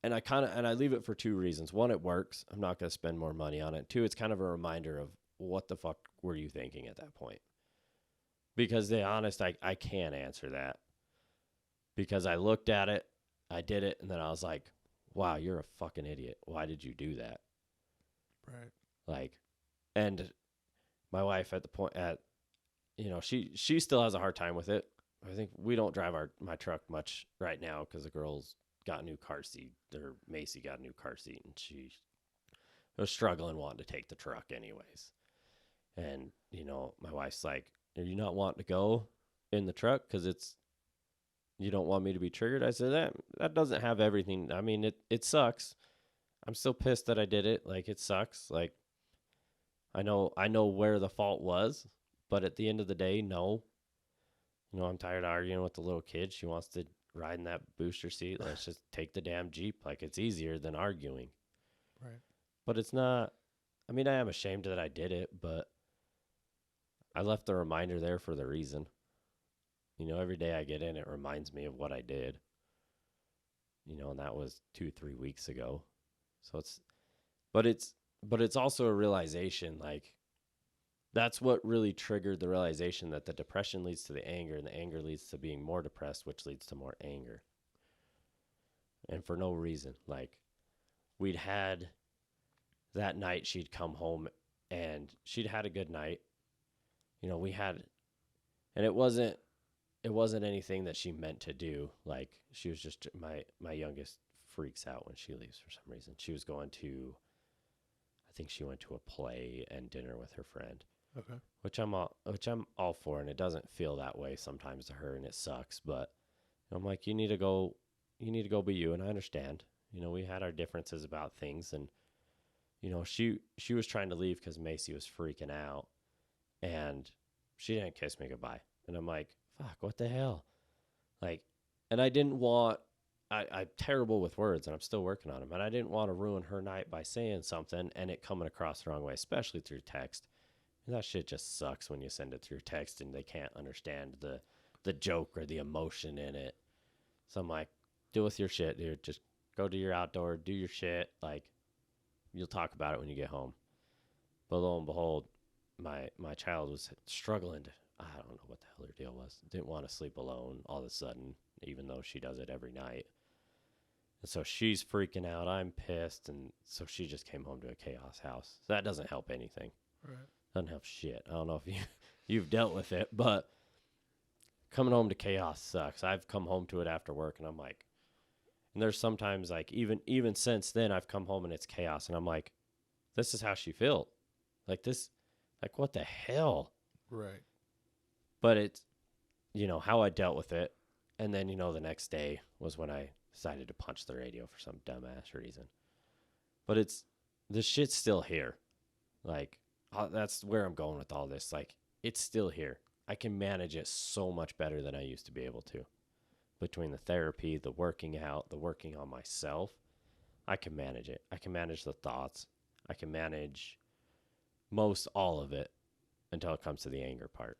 I leave it for two reasons. One, it works. I'm not going to spend more money on it. Two, it's kind of a reminder of what the fuck were you thinking at that point? Because to be honest, I can't answer that. Because I looked at it, I did it, and then I was like, wow, you're a fucking idiot. Why did you do that? Right. Like, and my wife at the point at, she still has a hard time with it. I think we don't drive my truck much right now because the girls got a new car seat, or Macy got a new car seat, and she was struggling wanting to take the truck anyways. And, my wife's like, are you not wanting to go in the truck because you don't want me to be triggered? I said, that doesn't have everything. I mean, it sucks. I'm still pissed that I did it. Like, it sucks. Like, I know where the fault was, but at the end of the day, no. I'm tired of arguing with the little kid. She wants to ride in that booster seat. Let's just take the damn Jeep. Like, it's easier than arguing. Right. But it's not. I mean, I am ashamed that I did it, but I left the reminder there for the reason. Every day I get in, it reminds me of what I did. And that was 2-3 weeks ago. So but it's also a realization, like, that's what really triggered the realization that the depression leads to the anger, and the anger leads to being more depressed, which leads to more anger. And for no reason. Like, we'd had that night, she'd come home and she'd had a good night. We had, and it wasn't anything that she meant to do. Like, she was just, my youngest freaks out when she leaves for some reason. She was going to, I think she went to a play and dinner with her friend. Okay. Which I'm all for, and it doesn't feel that way sometimes to her, and it sucks. But I'm like, you need to go be you, and I understand. We had our differences about things, and she was trying to leave because Macy was freaking out, and she didn't kiss me goodbye, and I'm like, fuck, what the hell? Like, and I didn't want. I'm terrible with words, and I'm still working on them, and I didn't want to ruin her night by saying something and it coming across the wrong way, especially through text. That shit just sucks when you send it through text and they can't understand the joke or the emotion in it. So I'm like, deal with your shit, dude. Just go to your outdoor, do your shit. Like, you'll talk about it when you get home. But lo and behold, my child was struggling to, I don't know what the hell her deal was. Didn't want to sleep alone all of a sudden, even though she does it every night. And so she's freaking out. I'm pissed. And so she just came home to a chaos house. So that doesn't help anything. Right. Doesn't help shit. I don't know if you've dealt with it, but coming home to chaos sucks. I've come home to it after work, and I'm like, and there's sometimes, like, even since then, I've come home and it's chaos, and I'm like, this is how she felt. Like, this, like, what the hell? Right. But it's, how I dealt with it. And then, the next day was when I decided to punch the radio for some dumbass reason. But the shit's still here. Like, that's where I'm going with all this. Like, it's still here. I can manage it so much better than I used to be able to. Between the therapy, the working out, the working on myself, I can manage it. I can manage the thoughts. I can manage most all of it until it comes to the anger part,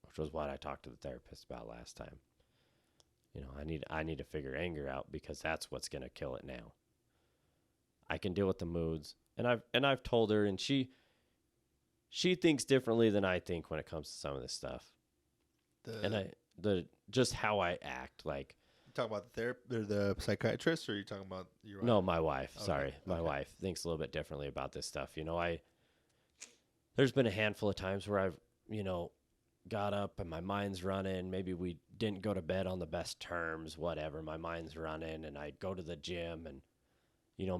which was what I talked to the therapist about last time. I need to figure anger out because that's what's going to kill it now. I can deal with the moods, and I've told her, and she thinks differently than I think when it comes to some of this stuff. Just how I act, like, you talking about the psychiatrist, or are you talking about your wife? No, my wife. Okay. Sorry, my wife thinks a little bit differently about this stuff. There's been a handful of times where I've got up and my mind's running. Maybe we didn't go to bed on the best terms, whatever. My mind's running, and I'd go to the gym, and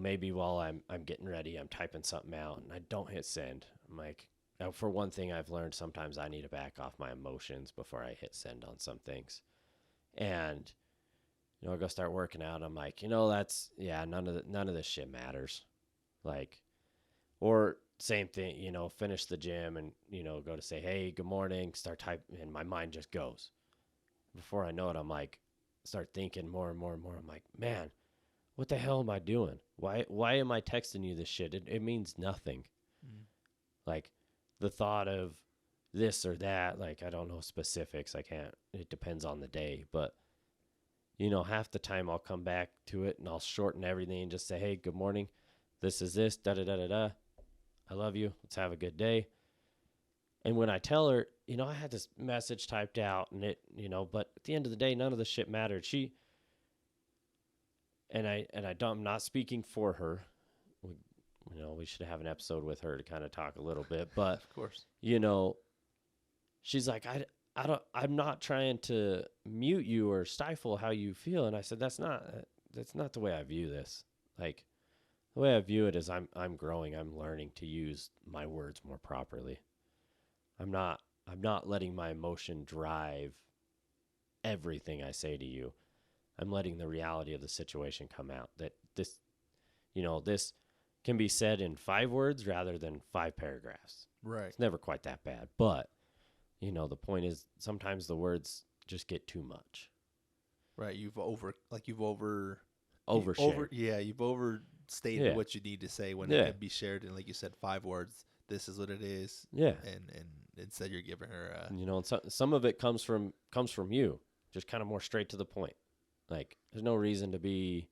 maybe while I'm getting ready, I'm typing something out, and I don't hit send. I'm like, for one thing, I've learned sometimes I need to back off my emotions before I hit send on some things. And I go start working out. I'm like, that's, none of this shit matters. Like, or same thing, finish the gym and go to say, hey, good morning, start typing, and my mind just goes. Before I know it, I'm like, start thinking more and more and more. I'm like, man, what the hell am I doing? Why am I texting you this shit? It means nothing. Like, the thought of this or that, like, I don't know specifics. It depends on the day. But, half the time I'll come back to it and I'll shorten everything and just say, hey, good morning. This is this, da-da-da-da-da. I love you. Let's have a good day. And when I tell her, I had this message typed out and it, but at the end of the day, none of the shit mattered. I'm not speaking for her. We should have an episode with her to kind of talk a little bit, but of course, she's like, I'm not trying to mute you or stifle how you feel. And I said, that's not the way I view this. Like, the way I view it is I'm growing, I'm learning to use my words more properly. I'm not letting my emotion drive everything I say to you. I'm letting the reality of the situation come out. That this can be said in 5 words rather than 5 paragraphs. Right. It's never quite that bad. But, the point is sometimes the words just get too much. Right. You've overstated what you need to say when it can be shared in, like you said, 5 words. This is what it is. Yeah. And instead you're giving her and some of it comes from you. Just kind of more straight to the point. Like, there's no reason to be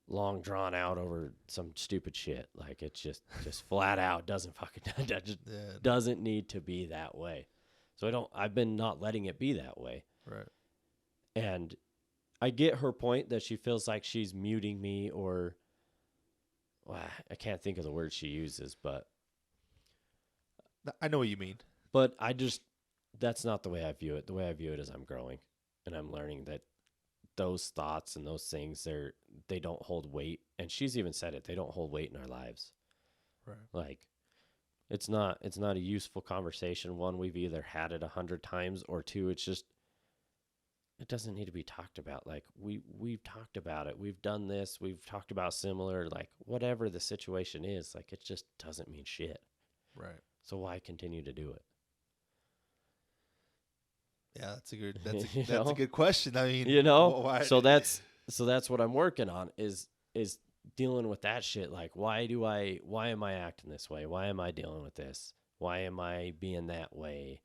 long drawn out over some stupid shit. Like, it's just flat out doesn't doesn't need to be that way. So I've been not letting it be that way. Right. And I get her point that she feels like she's muting me or I can't think of the word she uses, but I know what you mean. But that's not the way I view it. The way I view it is I'm growing and I'm learning that those thoughts and those things, they don't hold weight. And she's even said it. They don't hold weight in our lives. Right. Like, it's not a useful conversation. One, we've either had it 100 times, or 2, it doesn't need to be talked about. Like, we've talked about it. We've done this. We've talked about similar, like, whatever the situation is, like, it just doesn't mean shit. Right. So why continue to do it? Yeah, that's a good question. I mean, why? So that's what I'm working on is dealing with that shit. Like, why am I acting this way? Why am I dealing with this? Why am I being that way?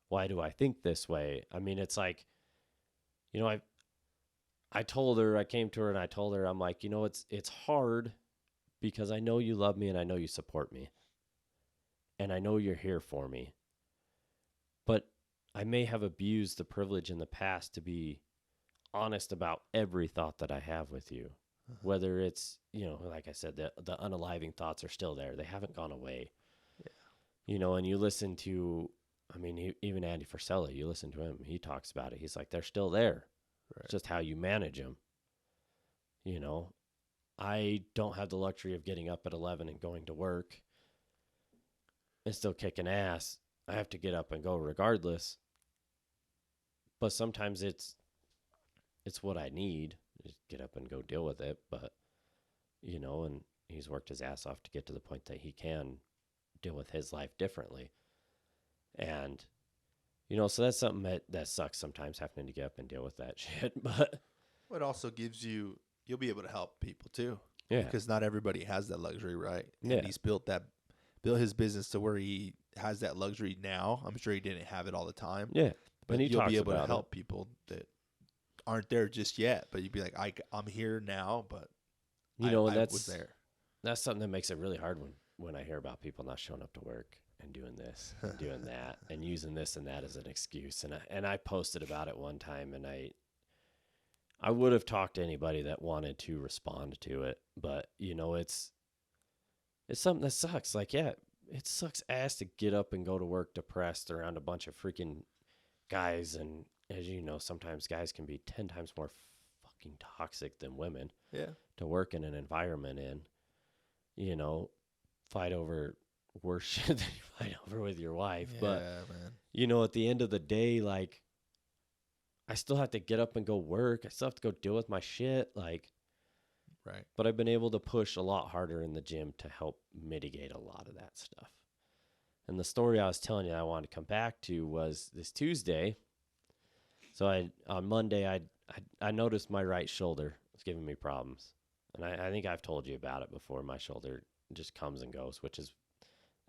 Why do I think this way? I mean, it's like, I told her, I came to her and I told her, I'm like, it's hard because I know you love me and I know you support me. And I know you're here for me. But I may have abused the privilege in the past to be honest about every thought that I have with you. Uh-huh. Whether it's, like I said, the unaliving thoughts are still there. They haven't gone away. Yeah. And you listen to, even Andy Frisella, you listen to him, he talks about it. He's like, they're still there. Right. It's just how you manage them. I don't have the luxury of getting up at 11 and going to work and still kicking ass. I have to get up and go regardless. But sometimes it's what I need. Just get up and go deal with it. But, and he's worked his ass off to get to the point that he can deal with his life differently. And, so that's something that sucks sometimes, having to get up and deal with that shit. But it also gives you'll be able to help people too. Yeah. Because not everybody has that luxury, right? And yeah. He's built his business to where he has that luxury now. I'm sure he didn't have it all the time. Yeah. But you'll be able to help people that aren't there just yet. But you'd be like, I'm here now, but I was there. That's something that makes it really hard when I hear about people not showing up to work and doing this and doing that and using this and that as an excuse. And I posted about it one time, and I would have talked to anybody that wanted to respond to it. But, it's something that sucks. Like, yeah, it sucks ass to get up and go to work depressed around a bunch of freaking guys. And as you know, sometimes guys can be 10 times more fucking toxic than women. Yeah. To work in an environment in, fight over worse shit than you fight over with your wife. Yeah, but, man. At the end of the day, like, I still have to get up and go work. I still have to go deal with my shit. Like, right. But I've been able to push a lot harder in the gym to help mitigate a lot of that stuff. And the story I was telling you I wanted to come back to was this Tuesday. So on Monday, I noticed my right shoulder was giving me problems. And I think I've told you about it before. My shoulder just comes and goes, which is,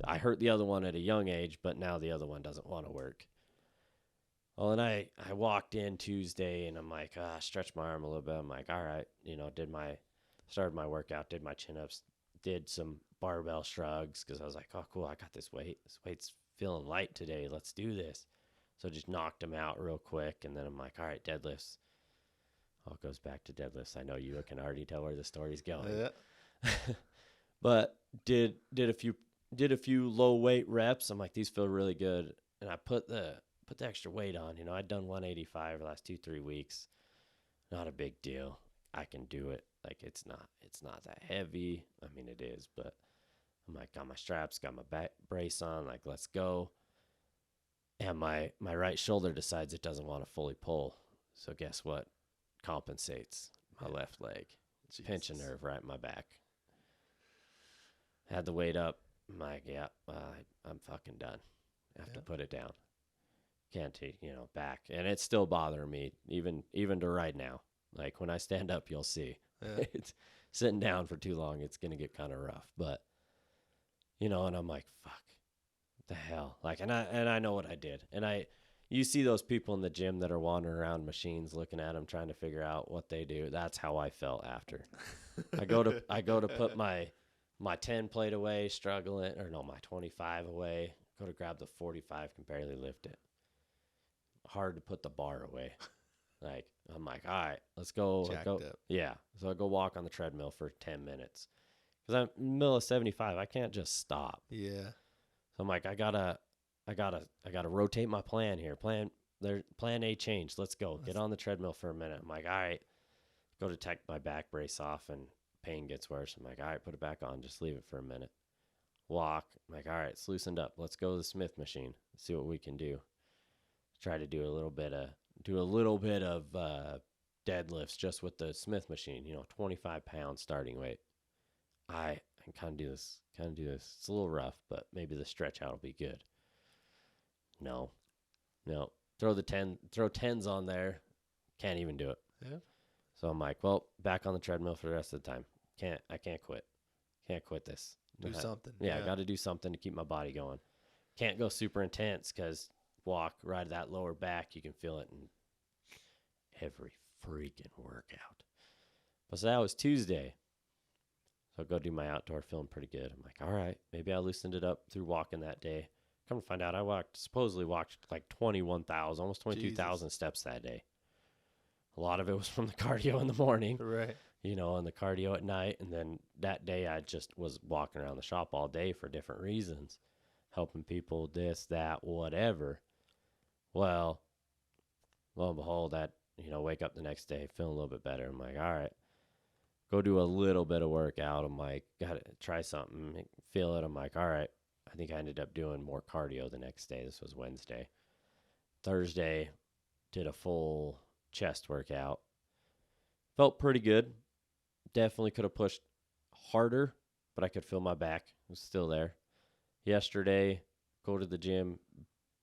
I hurt the other one at a young age, but now the other one doesn't want to work. Well, and I walked in Tuesday and I'm like, stretch my arm a little bit. I'm like, all right, started my workout, did my chin-ups, did some barbell shrugs because I was like, oh, cool, I got this weight. This weight's feeling light today. Let's do this. So just knocked them out real quick. And then I'm like, all right, deadlifts. All goes back to deadlifts. I know you can already tell where the story's going. Yeah. But did a few low weight reps. I'm like, these feel really good. And I put the extra weight on. I'd done 185 the last 2-3 weeks. Not a big deal. I can do it. Like it's not that heavy. I mean it is, but I'm like, got my straps, got my back brace on, like let's go. And my right shoulder decides it doesn't want to fully pull. So guess what? Compensates. My left leg. Jesus. Pinch a nerve right in my back. Had the weight up. I'm like, yeah, I'm fucking done. I have to put it down. Can't take, back. And it's still bothering me, even to right now. Like when I stand up, you'll see. Yeah. It's sitting down for too long. It's going to get kind of rough. But, and I'm like, fuck, what the hell? Like, and I know what I did. And you see those people in the gym that are wandering around machines, looking at them, trying to figure out what they do. That's how I felt after. I go to put my 10 plate away, struggling, or no, my 25 away. Go to grab the 45, can barely lift it. Hard to put the bar away. Like, I'm like, all right, let's go. Jacked up. Yeah. So I go walk on the treadmill for 10 minutes. Because I'm in the middle of 75. I can't just stop. Yeah. So I'm like, I gotta rotate my plan here. Plan A change. Let's go. Get on the treadmill for a minute. I'm like, all right. Go to take my back brace off and pain gets worse. I'm like, all right, put it back on. Just leave it for a minute. Walk. I'm like, all right, it's loosened up. Let's go to the Smith machine. See what we can do. Try to do a little bit of deadlifts just with the Smith machine. 25 pounds starting weight. I can kind of do this. It's a little rough, but maybe the stretch out will be good. No. Throw 10s on there. Can't even do it. Yeah. So I'm like, well, back on the treadmill for the rest of the time. I can't quit. Can't quit this. Do something. Yeah, I got to do something to keep my body going. Can't go super intense because walk right at that lower back. You can feel it in every freaking workout. But so that was Tuesday. So I go do my outdoor, feeling pretty good. I'm like, all right, maybe I loosened it up through walking that day. Come to find out, I supposedly walked like 21,000, almost 22,000 steps that day. A lot of it was from the cardio in the morning. Right. And the cardio at night. And then that day I just was walking around the shop all day for different reasons. Helping people, this, that, whatever. Well, lo and behold, that, wake up the next day feeling a little bit better. I'm like, all right, go do a little bit of workout. I'm like, got to try something, feel it. I'm like, all right. I think I ended up doing more cardio the next day. This was Wednesday. Thursday, did a full chest workout. Felt pretty good. Definitely could have pushed harder, but I could feel my back. It was still there. Yesterday, go to the gym.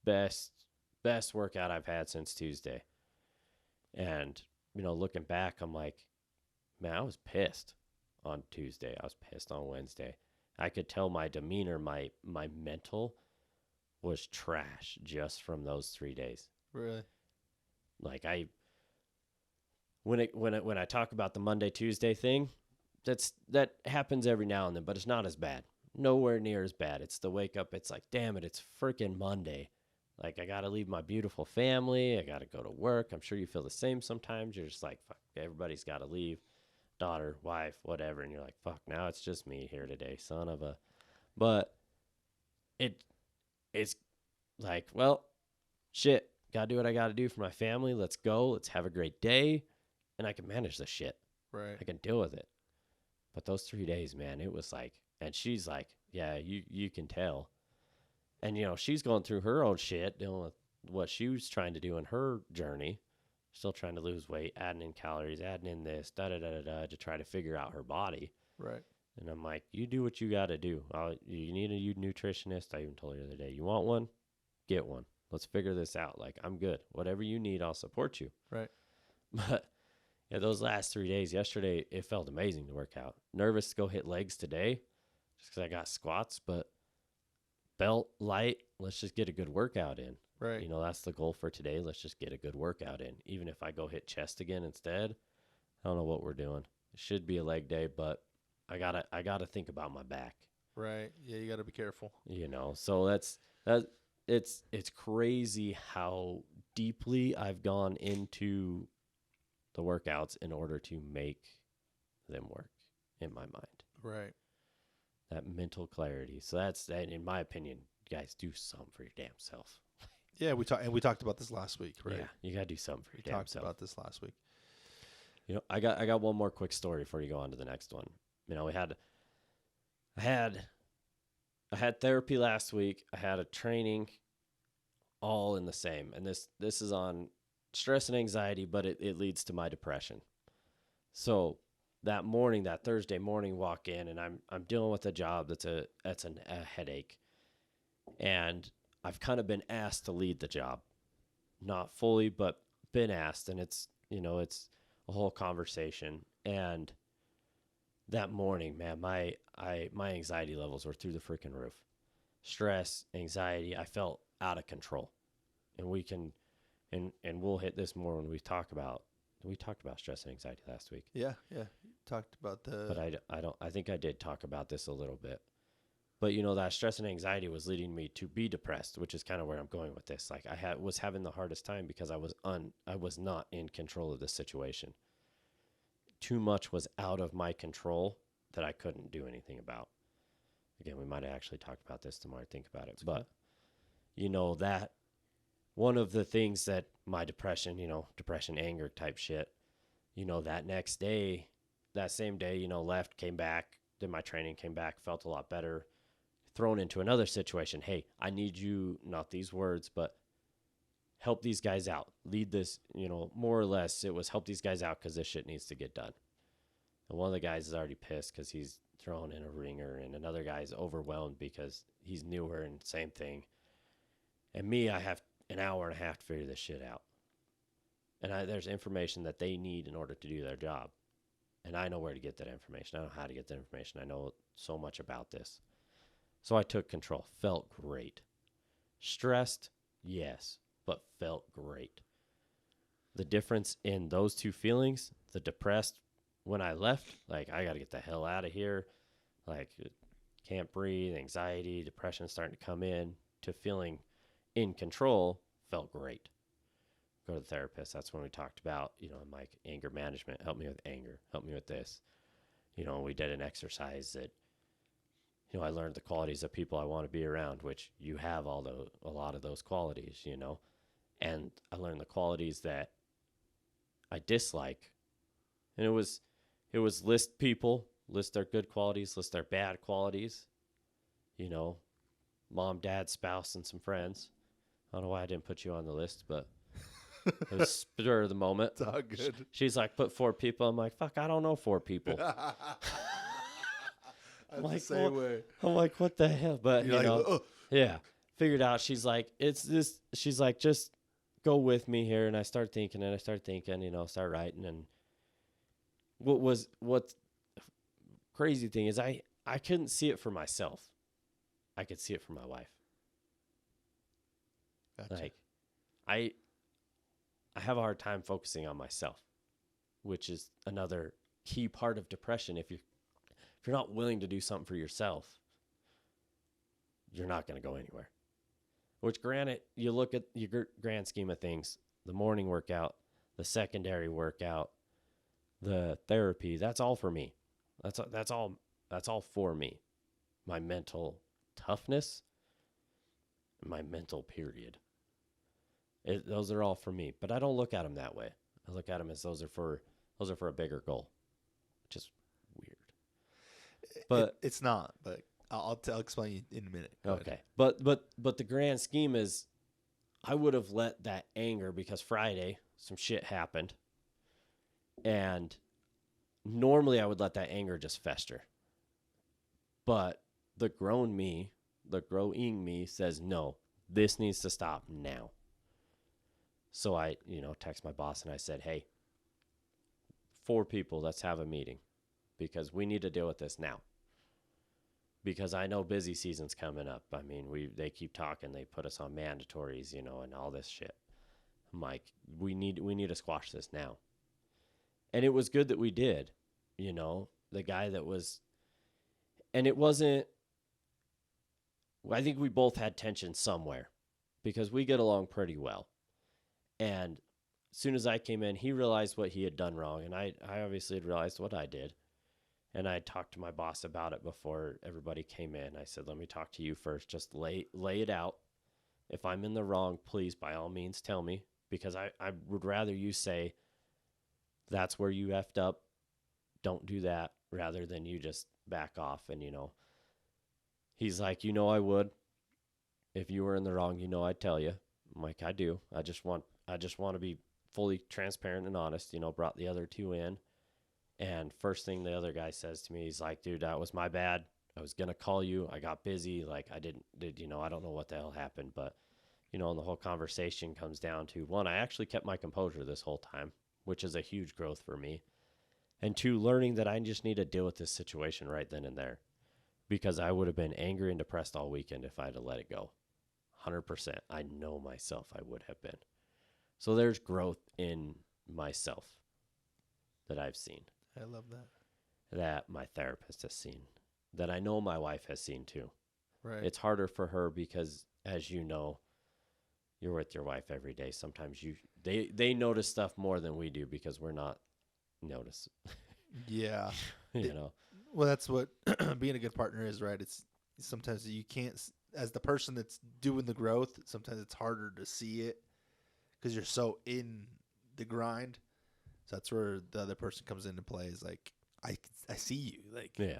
Best workout I've had since Tuesday. And, looking back, I'm like, man, I was pissed on Tuesday. I was pissed on Wednesday. I could tell my demeanor, my mental was trash just from those 3 days. Really? Like when I talk about the Monday, Tuesday thing, that happens every now and then, but it's not as bad. Nowhere near as bad. It's the wake up. It's like, damn it, it's freaking Monday. Like, I got to leave my beautiful family. I got to go to work. I'm sure you feel the same sometimes. You're just like, fuck, everybody's got to leave. Daughter, wife, whatever. And you're like, fuck, now it's just me here today, son of a. But it's like, well, shit, got to do what I got to do for my family. Let's go. Let's have a great day. And I can manage this shit. Right. I can deal with it. But those 3 days, man, it was like, and she's like, yeah, you can tell. And, she's going through her own shit, dealing with what she was trying to do in her journey. Still trying to lose weight, adding in calories, adding in this, to try to figure out her body. Right. And I'm like, you do what you got to do. You need a nutritionist. I even told her the other day, you want one? Get one. Let's figure this out. Like, I'm good. Whatever you need, I'll support you. Right. But, yeah, those last 3 days, yesterday, it felt amazing to work out. Nervous to go hit legs today just because I got squats, but belt light, let's just get a good workout in. Right. That's the goal for today. Let's just get a good workout in. Even if I go hit chest again instead, I don't know what we're doing. It should be a leg day, but I gotta think about my back. Right. Yeah, you got to be careful. So it's crazy how deeply I've gone into the workouts in order to make them work in my mind. Right. That mental clarity. So that, in my opinion, guys, do something for your damn self. Yeah, we talked about this last week, right? Yeah, you gotta do something for your damn Talked self. about this last week. I got one more quick story before you go on to the next one. I had therapy last week. I had a training, all in the same, and this is on stress and anxiety, but it leads to my depression. So that morning, that Thursday morning, walk in, and I'm dealing with a job that's a headache, and I've kind of been asked to lead the job, not fully, but been asked, and it's a whole conversation. And that morning, man, my anxiety levels were through the freaking roof. Stress, anxiety, I felt out of control. And we can and we'll hit this more when we talked about stress and anxiety last week. Yeah. Talked about But I think I did talk about this a little bit. But that stress and anxiety was leading me to be depressed, which is kind of where I'm going with this. Like was having the hardest time because I was not in control of the situation. Too much was out of my control that I couldn't do anything about. Again, we might have actually talked about this the more I think about it. But that one of the things that my depression, anger type shit, that next day, that same day, left, came back, did my training, came back, felt a lot better. Thrown into another situation. Hey, I need you, not these words, but help these guys out. Lead this, more or less it was help these guys out because this shit needs to get done. And one of the guys is already pissed because he's thrown in a ringer, and another guy's overwhelmed because he's newer and same thing. And me, I have an hour and a half to figure this shit out. And there's information that they need in order to do their job. And I know where to get that information. I know how to get that information. I know so much about this. So I took control. Felt great. Stressed, yes, but felt great. The difference in those two feelings, the depressed when I left, like I got to get the hell out of here, like can't breathe, anxiety, depression starting to come in, to feeling in control, felt great. Go to the therapist. That's when we talked about, like anger management. Help me with anger. Help me with this. We did an exercise that, I learned the qualities of people I want to be around, which you have a lot of those qualities, and I learned the qualities that I dislike. And it was list people, list their good qualities, list their bad qualities, mom, dad, spouse, and some friends. I don't know why I didn't put you on the list, but it was spur of the moment. It's all good. She's like, put 4 people. I'm like, fuck, I don't know 4 people. I'm like, the same way. I'm like, what the hell? But You're like, yeah, figured out. She's like, it's this. She's like, just go with me here. And I start thinking, start writing. And what crazy thing is, I couldn't see it for myself. I could see it for my wife. Gotcha. Like, I have a hard time focusing on myself, which is another key part of depression. If you're not willing to do something for yourself, you're not going to go anywhere. Which, granted, you look at your grand scheme of things, the morning workout, the secondary workout, the therapy, that's all for me. That's all for me. My mental toughness, my mental period. Those are all for me, but I don't look at them that way. I look at them as those are for a bigger goal, which is weird. But it's not. But I'll explain in a minute. Go okay. Ahead. But the grand scheme is, I would have let that anger, because Friday some shit happened, and normally I would let that anger just fester. But the growing me says, no, this needs to stop now. So I, text my boss and I said, hey, 4 people, let's have a meeting, because we need to deal with this now. Because I know busy season's coming up. I mean, they keep talking. They put us on mandatories, and all this shit. I'm like, we need to squash this now. And it was good that we did. The guy that was And it wasn't, I think we both had tension somewhere because we get along pretty well. And as soon as I came in, he realized what he had done wrong. And I obviously had realized what I did. And I talked to my boss about it before everybody came in. I said, let me talk to you first. Just lay it out. If I'm in the wrong, please, by all means, tell me. Because I would rather you say, that's where you effed up. Don't do that, rather than you just back off. And, he's like, I would. If you were in the wrong, I'd tell you. I'm like, I do. I just want to be fully transparent and honest. Brought the other two in. And first thing the other guy says to me, he's like, dude, that was my bad. I was going to call you. I got busy. Like, I did, I don't know what the hell happened. But, and the whole conversation comes down to, one, I actually kept my composure this whole time, which is a huge growth for me. And two, learning that I just need to deal with this situation right then and there. Because I would have been angry and depressed all weekend if I had to let it go. 100%. I know myself I would have been. So there's growth in myself that I've seen. I love that. That my therapist has seen. That I know my wife has seen too. Right. It's harder for her because, as you know, you're with your wife every day. Sometimes they notice stuff more than we do because we're not notice. Yeah. you know. Well, that's what being a good partner is, right? It's sometimes you can't, as the person that's doing the growth, sometimes it's harder to see it because you're so in the grind. So that's where the other person comes into play. Is like, I see you, like, yeah.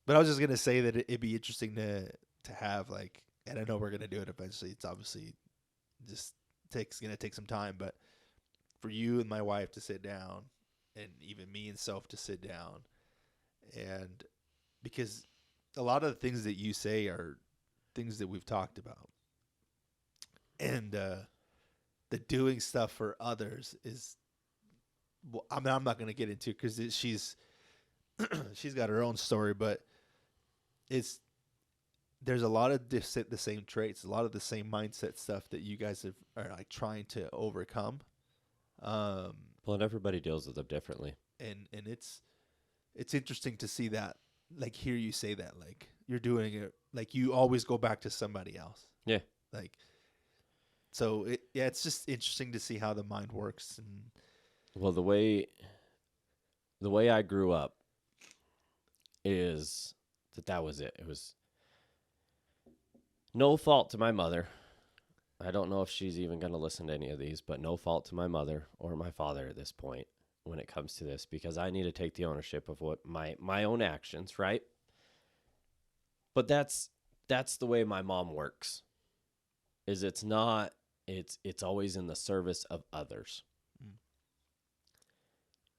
But I was just gonna say that it'd be interesting to have, like, and I know we're gonna do it eventually. It's obviously just gonna take some time, but for you and my wife to sit down, and even me and Soph to sit down, and because a lot of the things that you say are things that we've talked about, and the doing stuff for others is. Well, I mean, I'm not going to get into it because she's got her own story, but there's a lot of the same traits, a lot of the same mindset stuff that you guys are like trying to overcome. Well, and everybody deals with them differently, and it's interesting to see that, like, hear you say that, like, you're doing it, like, you always go back to somebody else. Yeah, like, so it's just interesting to see how the mind works. And well, the way I grew up is that was it. It was no fault to my mother. I don't know if she's even going to listen to any of these, but no fault to my mother or my father at this point when it comes to this, because I need to take the ownership of what my own actions, right? But that's the way my mom works. Is it's always in the service of others.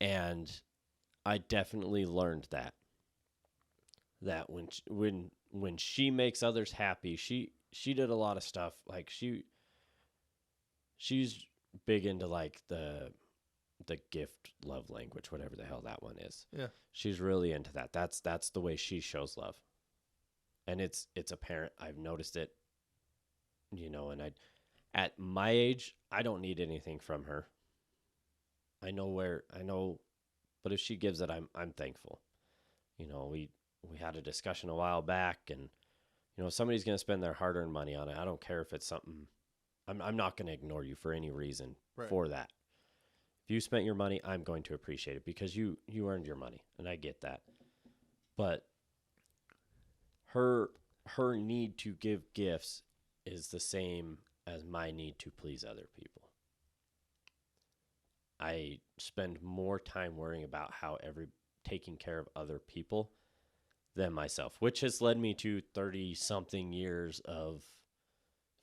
And I definitely learned that when she makes others happy, she did a lot of stuff. Like she's big into, like, the gift love language, whatever the hell that one is. Yeah. She's really into that. That's the way she shows love. And it's apparent. I've noticed it, and at my age, I don't need anything from her. I know, but if she gives it, I'm thankful. We had a discussion a while back, and if somebody's going to spend their hard-earned money on it, I don't care if it's something. I'm not going to ignore you for any reason for that. If you spent your money, I'm going to appreciate it because you earned your money, and I get that. But her need to give gifts is the same as my need to please other people. I spend more time worrying about taking care of other people than myself, which has led me to 30-something years of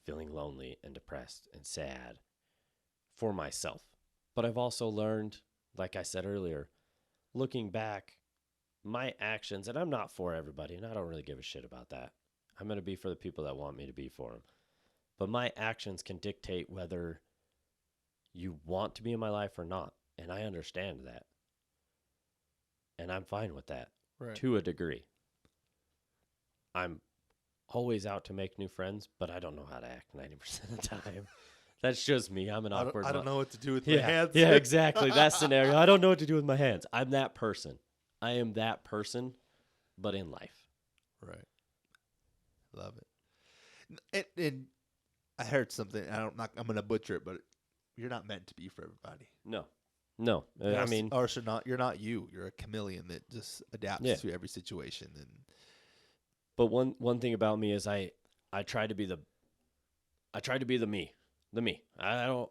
feeling lonely and depressed and sad for myself. But I've also learned, like I said earlier, looking back, my actions, and I'm not for everybody, and I don't really give a shit about that. I'm going to be for the people that want me to be for them. But my actions can dictate whether you want to be in my life or not. And I understand that. And I'm fine with that to a degree. I'm always out to make new friends, but I don't know how to act 90% of the time. That's just me. I'm an awkward. I don't know what to do with my hands. Yeah, exactly. That scenario. I don't know what to do with my hands. I'm that person. I am that person, but in life. Right. Love it. And I heard something. I'm going to butcher it, but you're not meant to be for everybody. No. I mean, or so not. You're not you. You're a chameleon that just adapts to every situation. But one thing about me is I try to be the me. I don't,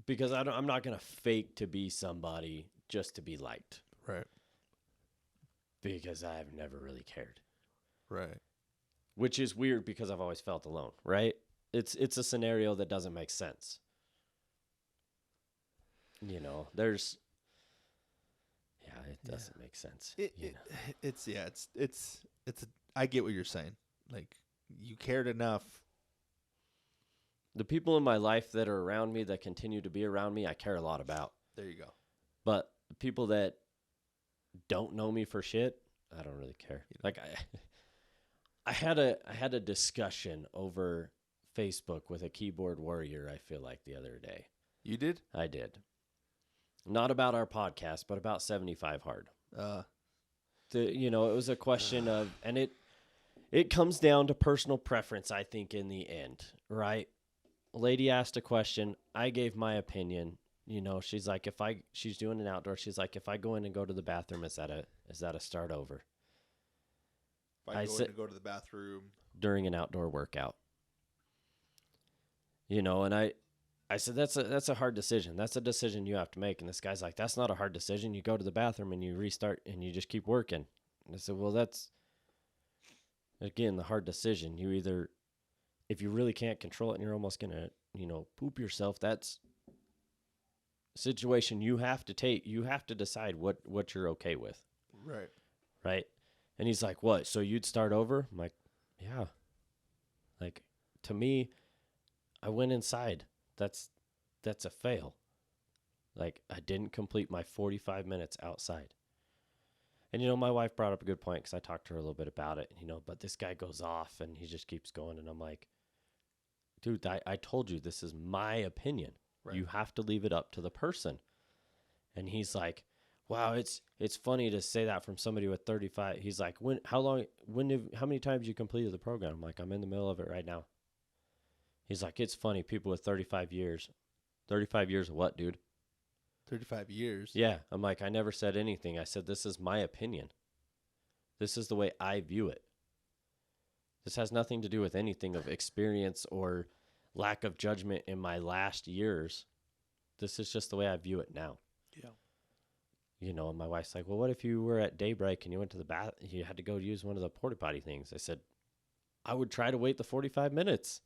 because I'm not going to fake to be somebody just to be liked. Right. Because I've never really cared. Right. Which is weird because I've always felt alone, right? It's a scenario that doesn't make sense. You know, it doesn't make sense. I get what you're saying. Like, you cared enough. The people in my life that are around me, that continue to be around me, I care a lot about. There you go. But the people that don't know me for shit, I don't really care. Like I had a discussion over Facebook with a keyboard warrior, I feel like, the other day. You did? I did. Not about our podcast, but about 75 Hard. It was a question of, and it comes down to personal preference, I think, in the end, right? A lady asked a question. I gave my opinion. You know, she's like, she's doing an outdoor. She's like, if I go in and go to the bathroom, is that a start over? If I go in and go to the bathroom during an outdoor workout. You know, and I said, that's a hard decision. That's a decision you have to make. And this guy's like, that's not a hard decision. You go to the bathroom and you restart and you just keep working. And I said, well, that's, again, the hard decision. You either, if you really can't control it and you're almost going to, poop yourself, that's a situation you have to take. You have to decide what you're okay with. Right. Right. And he's like, what? So you'd start over? I'm like, yeah. Like, to me, I went inside. That's a fail. Like, I didn't complete my 45 minutes outside. And, my wife brought up a good point because I talked to her a little bit about it, but this guy goes off and he just keeps going. And I'm like, dude, I told you this is my opinion. Right. You have to leave it up to the person. And he's like, wow, it's funny to say that from somebody with 35. He's like, how many times you completed the program? I'm like, I'm in the middle of it right now. He's like, it's funny, people with 35 years. 35 years of what, dude? 35 years? Yeah. I'm like, I never said anything. I said, this is my opinion. This is the way I view it. This has nothing to do with anything of experience or lack of judgment in my last years. This is just the way I view it now. Yeah. And my wife's like, well, what if you were at daybreak and you went to the bath, you had to go use one of the porta potty things? I said, I would try to wait the 45 minutes.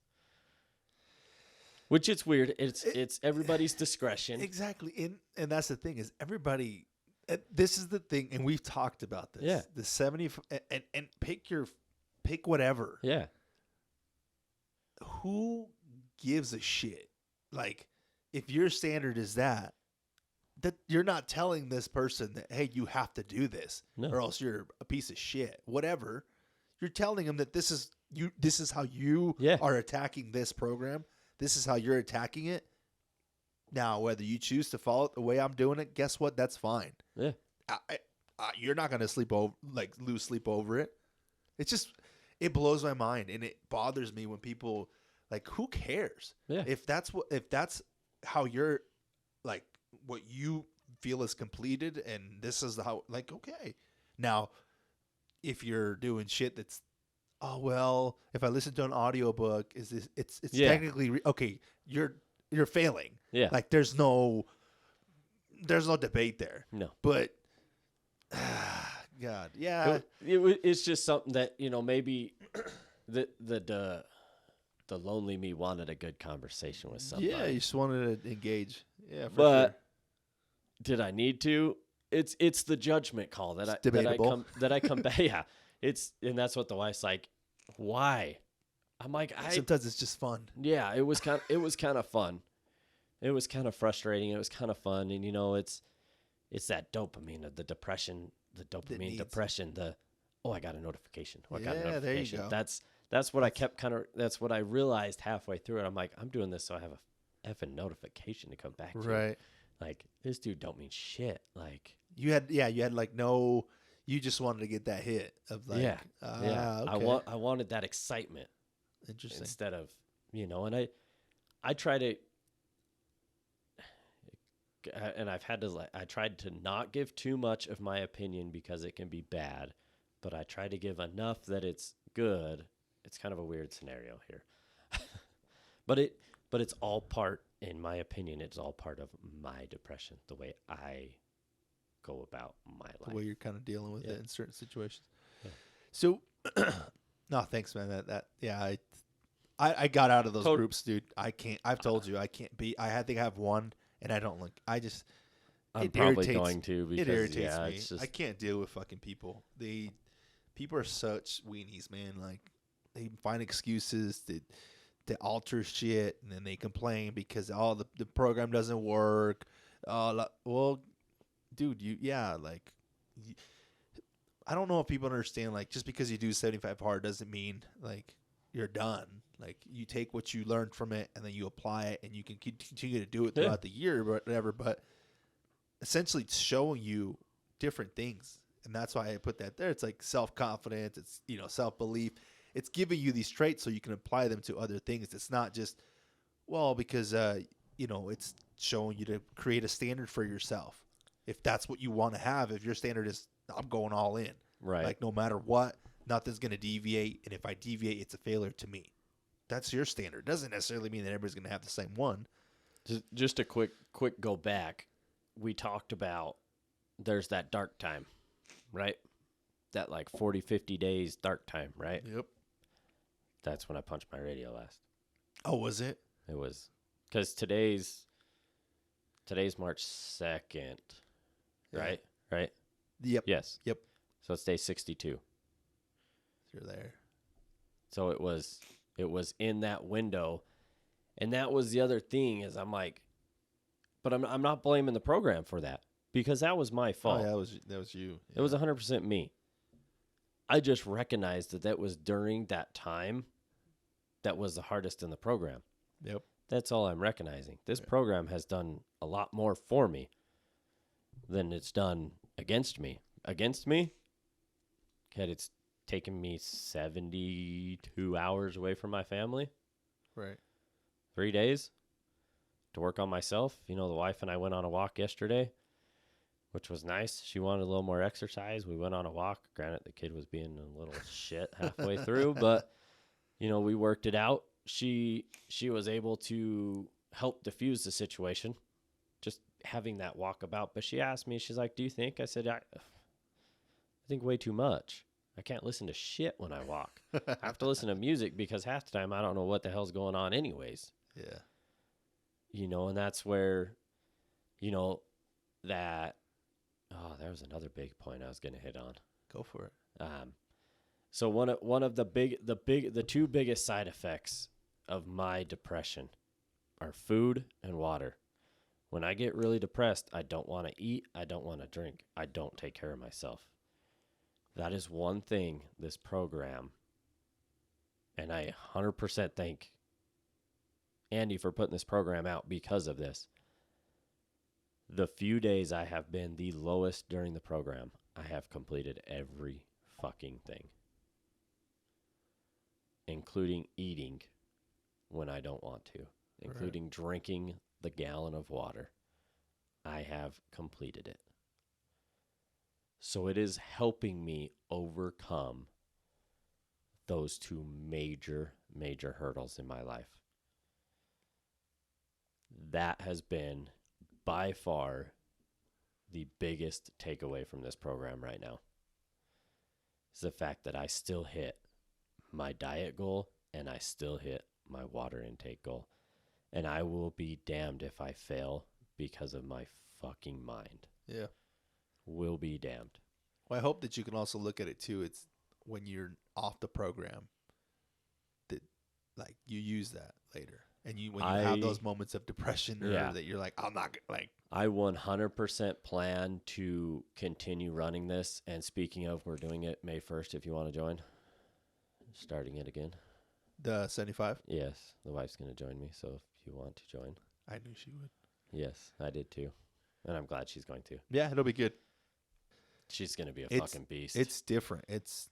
Which it's weird. It's everybody's discretion. Exactly. And that's the thing is everybody, this is the thing, and we've talked about this. Yeah. The 70, and pick whatever. Yeah. Who gives a shit? Like, if your standard is that you're not telling this person that, hey, you have to do this, or else you're a piece of shit. Whatever. You're telling them that this is how you are attacking this program. This is how you're attacking it. Now, whether you choose to follow it the way I'm doing it, guess what? That's fine. Yeah. You're not going to lose sleep over it. It's just, it blows my mind, and it bothers me when people, like, who cares? Yeah. If that's how you're, like, what you feel is completed, and this is how, like, okay. Now, if you're doing shit that's, oh, well, if I listen to an audiobook, it's technically okay, you're failing. Yeah. Like, there's no debate there. No. But God, yeah. It's just something that, maybe the lonely me wanted a good conversation with somebody. Yeah, you just wanted to engage. Yeah, but sure. Did I need to? It's the judgment call that I come back. Yeah. And that's what the wife's like, why? I'm like, sometimes it's just fun. Yeah, it was kind of fun. It was kind of frustrating. It was kind of fun. And it's that dopamine of the depression, depression, I got a notification. I got a notification. There you go. That's what I kept that's what I realized halfway through it. I'm like, I'm doing this so I have a effing notification to come back to. Right. Like, this dude don't mean shit. Like, you had like no, You just wanted to get that hit of like, Yeah. Yeah. okay. I wanted that excitement Interesting. instead of, and I try to, and I've had to, I tried to not give too much of my opinion because it can be bad, but I try to give enough that it's good. It's kind of a weird scenario here. but it's all part, in my opinion, it's all part of my depression, the way I go about my life. The way you're kind of dealing with it in certain situations. Yeah. So, no, thanks, man. Yeah, I got out of those groups, dude. I can't. I've told you, I can't be. I think I have one, and I don't like. I'm probably going to because it irritates me. It's just, I can't deal with fucking people. People are such weenies, man. Like they find excuses to alter shit, and then they complain because the program doesn't work. Well, dude, I don't know if people understand, like, just because you do 75 hard doesn't mean like you're done. Like, you take what you learned from it and then you apply it, and you can continue to do it throughout the year, but whatever. But essentially, it's showing you different things, and that's why I put that there. It's like self-confidence. It's self-belief. It's giving you these traits so you can apply them to other things. It's not just because it's showing you to create a standard for yourself. If that's what you want to have, if your standard is I'm going all in, right? Like no matter what, nothing's going to deviate, and if I deviate, it's a failure to me. That's your standard. Doesn't necessarily mean that everybody's going to have the same one. Just a quick go back. We talked about there's that dark time, right? That like 40, 50 days dark time, right? Yep. That's when I punched my radio last. Oh, was it? It was because today's March 2nd, right? Right? Yep. Yes. Yep. So it's day 62. You're there. So it was in that window, and that was the other thing is I'm like, but I'm not blaming the program for that because that was my fault. Oh, yeah, that was you. Yeah. It was 100% me. I just recognized that was during that time that was the hardest in the program. Yep. That's all I'm recognizing. This program has done a lot more for me than it's done against me. Against me? God, it's taken me 72 hours away from my family. Right. 3 days to work on myself. The wife and I went on a walk yesterday, which was nice. She wanted a little more exercise. We went on a walk. Granted, the kid was being a little shit halfway through, but, we worked it out. She was able to help diffuse the situation, just having that walkabout. But she asked me, she's like, do you think? I said, I think way too much. I can't listen to shit when I walk. I have to listen to music because half the time I don't know what the hell's going on anyways. Yeah. And that's where, that, there was another big point I was going to hit on. Go for it. So one of the two biggest side effects of my depression are food and water. When I get really depressed, I don't want to eat. I don't want to drink. I don't take care of myself. That is one thing this program, and I 100% thank Andy for putting this program out because of this. The few days I have been the lowest during the program, I have completed every fucking thing, including eating when I don't want to, including drinking the gallon of water. I have completed it. So it is helping me overcome those two major, major hurdles in my life. That has been by far the biggest takeaway from this program right now. Is the fact that I still hit my diet goal and I still hit my water intake goal. And I will be damned if I fail because of my fucking mind. Yeah. Will be damned. Well, I hope that you can also look at it too. It's when you're off the program that like you use that later. And when you have those moments of depression or that you're like, I'm not like. I 100% plan to continue running this. And speaking of, we're doing it May 1st if you want to join. Starting it again. The 75? Yes. The wife's going to join me. So if you want to join. I knew she would. Yes, I did too. And I'm glad she's going to. Yeah, it'll be good. She's gonna be a fucking beast. It's different. It's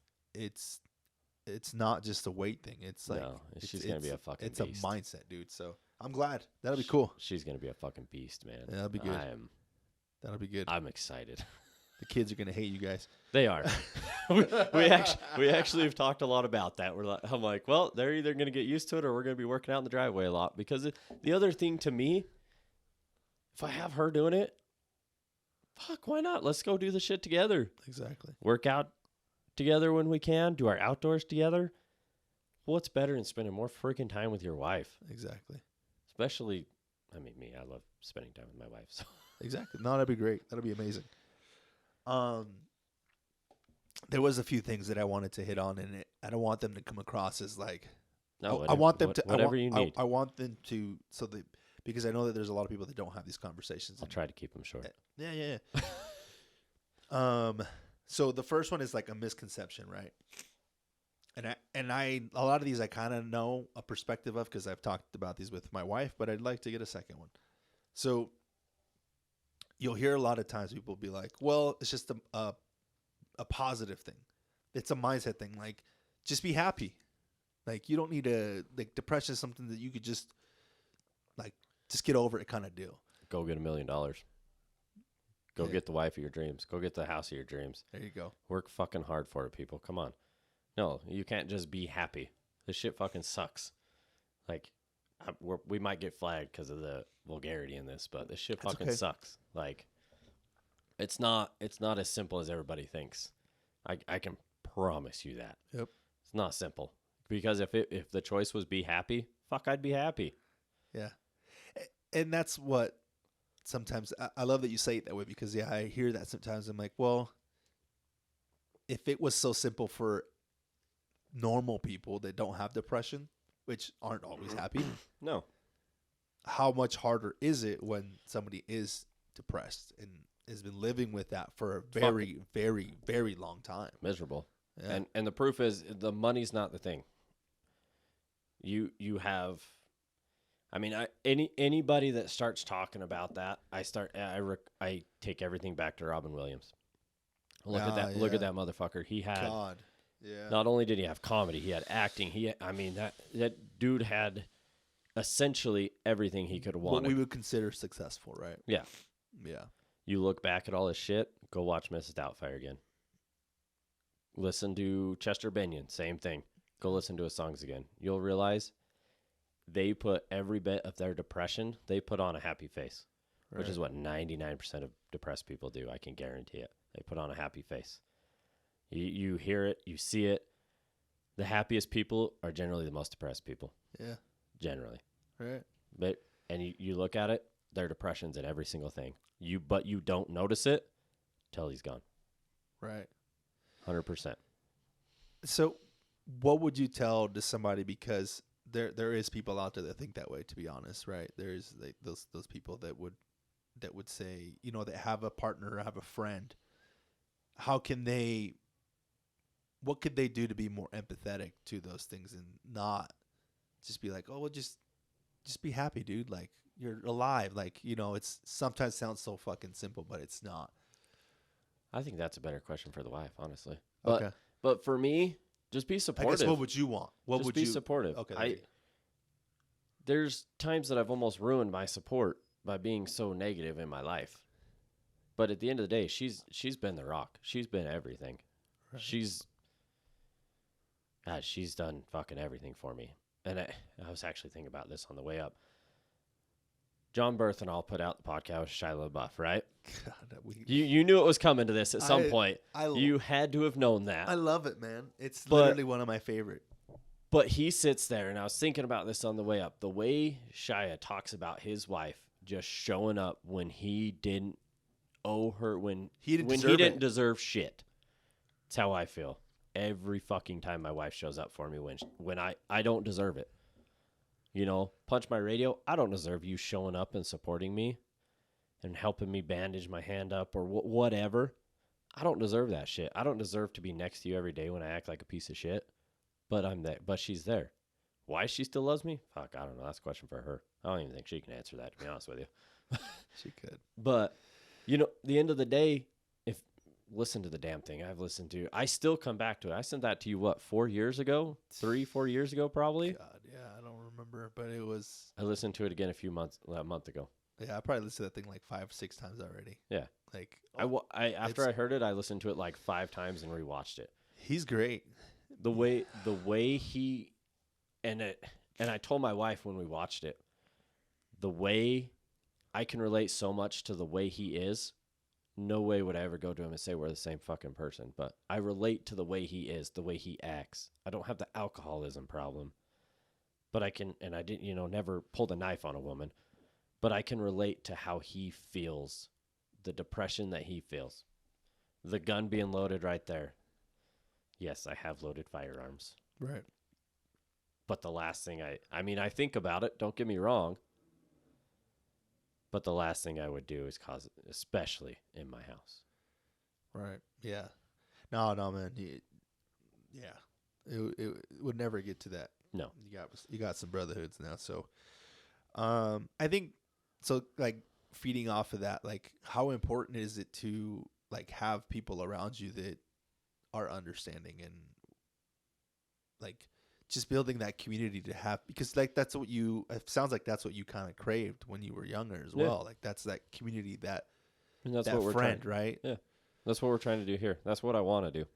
not just a weight thing. It's like no, she's gonna be a fucking it's beast. a mindset, dude. So I'm glad. That'll be cool. She's gonna be a fucking beast, man. Yeah, that'll be good. That'll be good. I'm excited. The kids are gonna hate you guys. They are. we actually have talked a lot about that. I'm like, well, they're either gonna get used to it or we're gonna be working out in the driveway a lot. Because the other thing to me, if I have her doing it, fuck, why not? Let's go do the shit together. Exactly. Work out together when we can. Do our outdoors together. What's better than spending more freaking time with your wife? Exactly. Especially, I mean, me. I love spending time with my wife. So. Exactly. No, that'd be great. That'll be amazing. There was a few things that I wanted to hit on, and I don't want them to come across as like. No, I want them to. Whatever you need. I want them to because I know that there's a lot of people that don't have these conversations. I'll try to keep them short. Yeah. So the first one is like a misconception, right? And I a lot of these I kind of know a perspective of because I've talked about these with my wife, but I'd like to get a second one. So you'll hear a lot of times people be like, "Well, it's just a positive thing. It's a mindset thing. Like, just be happy. Like, you don't need to like depression is something that you could just get over it kind of deal. Go get $1 million. Go get the wife of your dreams. Go get the house of your dreams. There you go. Work fucking hard for it, people. Come on. No, you can't just be happy. This shit fucking sucks. Like, we might get flagged because of the vulgarity in this, but this shit fucking sucks. Like, it's not as simple as everybody thinks. I can promise you that. Yep. It's not simple. Because if the choice was be happy, fuck, I'd be happy. Yeah. And that's what sometimes I love that you say it that way because, yeah, I hear that sometimes. I'm like, well, if it was so simple for normal people that don't have depression, which aren't always happy. No. How much harder is it when somebody is depressed and has been living with that for a very, very, very long time? Miserable. Yeah. And the proof is the money's not the thing. You have, I mean, anybody that starts talking about that, I take everything back to Robin Williams. Look at that motherfucker. He had God. Yeah. Not only did he have comedy, he had acting. That dude had essentially everything he could have wanted. What we would consider successful, right? Yeah. Yeah. You look back at all his shit, go watch Mrs. Doubtfire again. Listen to Chester Bennington, same thing. Go listen to his songs again. You'll realize they put every bit of their depression, they put on a happy face, right, which is what 99% of depressed people do. I can guarantee it. They put on a happy face. You hear it, you see it. The happiest people are generally the most depressed people. Yeah. Generally. Right. And you look at it, their depression's in every single thing. But you don't notice it till he's gone. Right. 100%. So what would you tell to somebody, because there is people out there that think that way, to be honest, right? There's like those people that would say, that have a partner or have a friend. What could they do to be more empathetic to those things and not just be like, oh, well, just be happy, dude. Like, you're alive. Like, it's sometimes sounds so fucking simple, but it's not. I think that's a better question for the wife, honestly. Okay. But for me, just be supportive. I guess what would you want? Just be supportive. Okay. There's times that I've almost ruined my support by being so negative in my life. But at the end of the day, she's been the rock. She's been everything. Right. She's done fucking everything for me. And I was actually thinking about this on the way up. John Berthenol put out the podcast with Shia LaBeouf, right? God, you knew it was coming to this at some point. You had to have known that. I love it, man. It's literally one of my favorite. But he sits there, and I was thinking about this on the way up. The way Shia talks about his wife just showing up when he didn't owe her, when he didn't deserve shit. That's how I feel. Every fucking time my wife shows up for me when I don't deserve it. Punch my radio. I don't deserve you showing up and supporting me and helping me bandage my hand up or whatever. I don't deserve that shit. I don't deserve to be next to you every day when I act like a piece of shit. But I'm there. But she's there. Why she still loves me? Fuck, I don't know. That's a question for her. I don't even think she can answer that, to be honest with you. She could. But, the end of the day, if listen to the damn thing. I still come back to it. I sent that to you, what, 4 years ago? 4 years ago, probably? God, yeah, I don't remember, but it was. I listened to it again a month ago. Yeah, I probably listened to that thing like 5-6 times already. Yeah. Like, after I heard it, I listened to it like 5 times and rewatched it. He's great. The way he, and I told my wife when we watched it, the way I can relate so much to the way he is. No way would I ever go to him and say we're the same fucking person, but I relate to the way he is, the way he acts. I don't have the alcoholism problem, but I can, and I didn't, never pulled a knife on a woman, but I can relate to how he feels, the depression that he feels, the gun being loaded right there. Yes, I have loaded firearms. Right. But the last thing I think about it, don't get me wrong, but the last thing I would do is cause it, especially in my house. Right. Yeah. No, man. Yeah. It would never get to that. No. You got some brotherhoods now. So, I think so. Like feeding off of that, like how important is it to like have people around you that are understanding and like just building that community to have, because like it sounds like that's what you kind of craved when you were younger as well. Like that's that community, and that's that what we're friend, trying, right? Yeah. That's what we're trying to do here. That's what I want to do.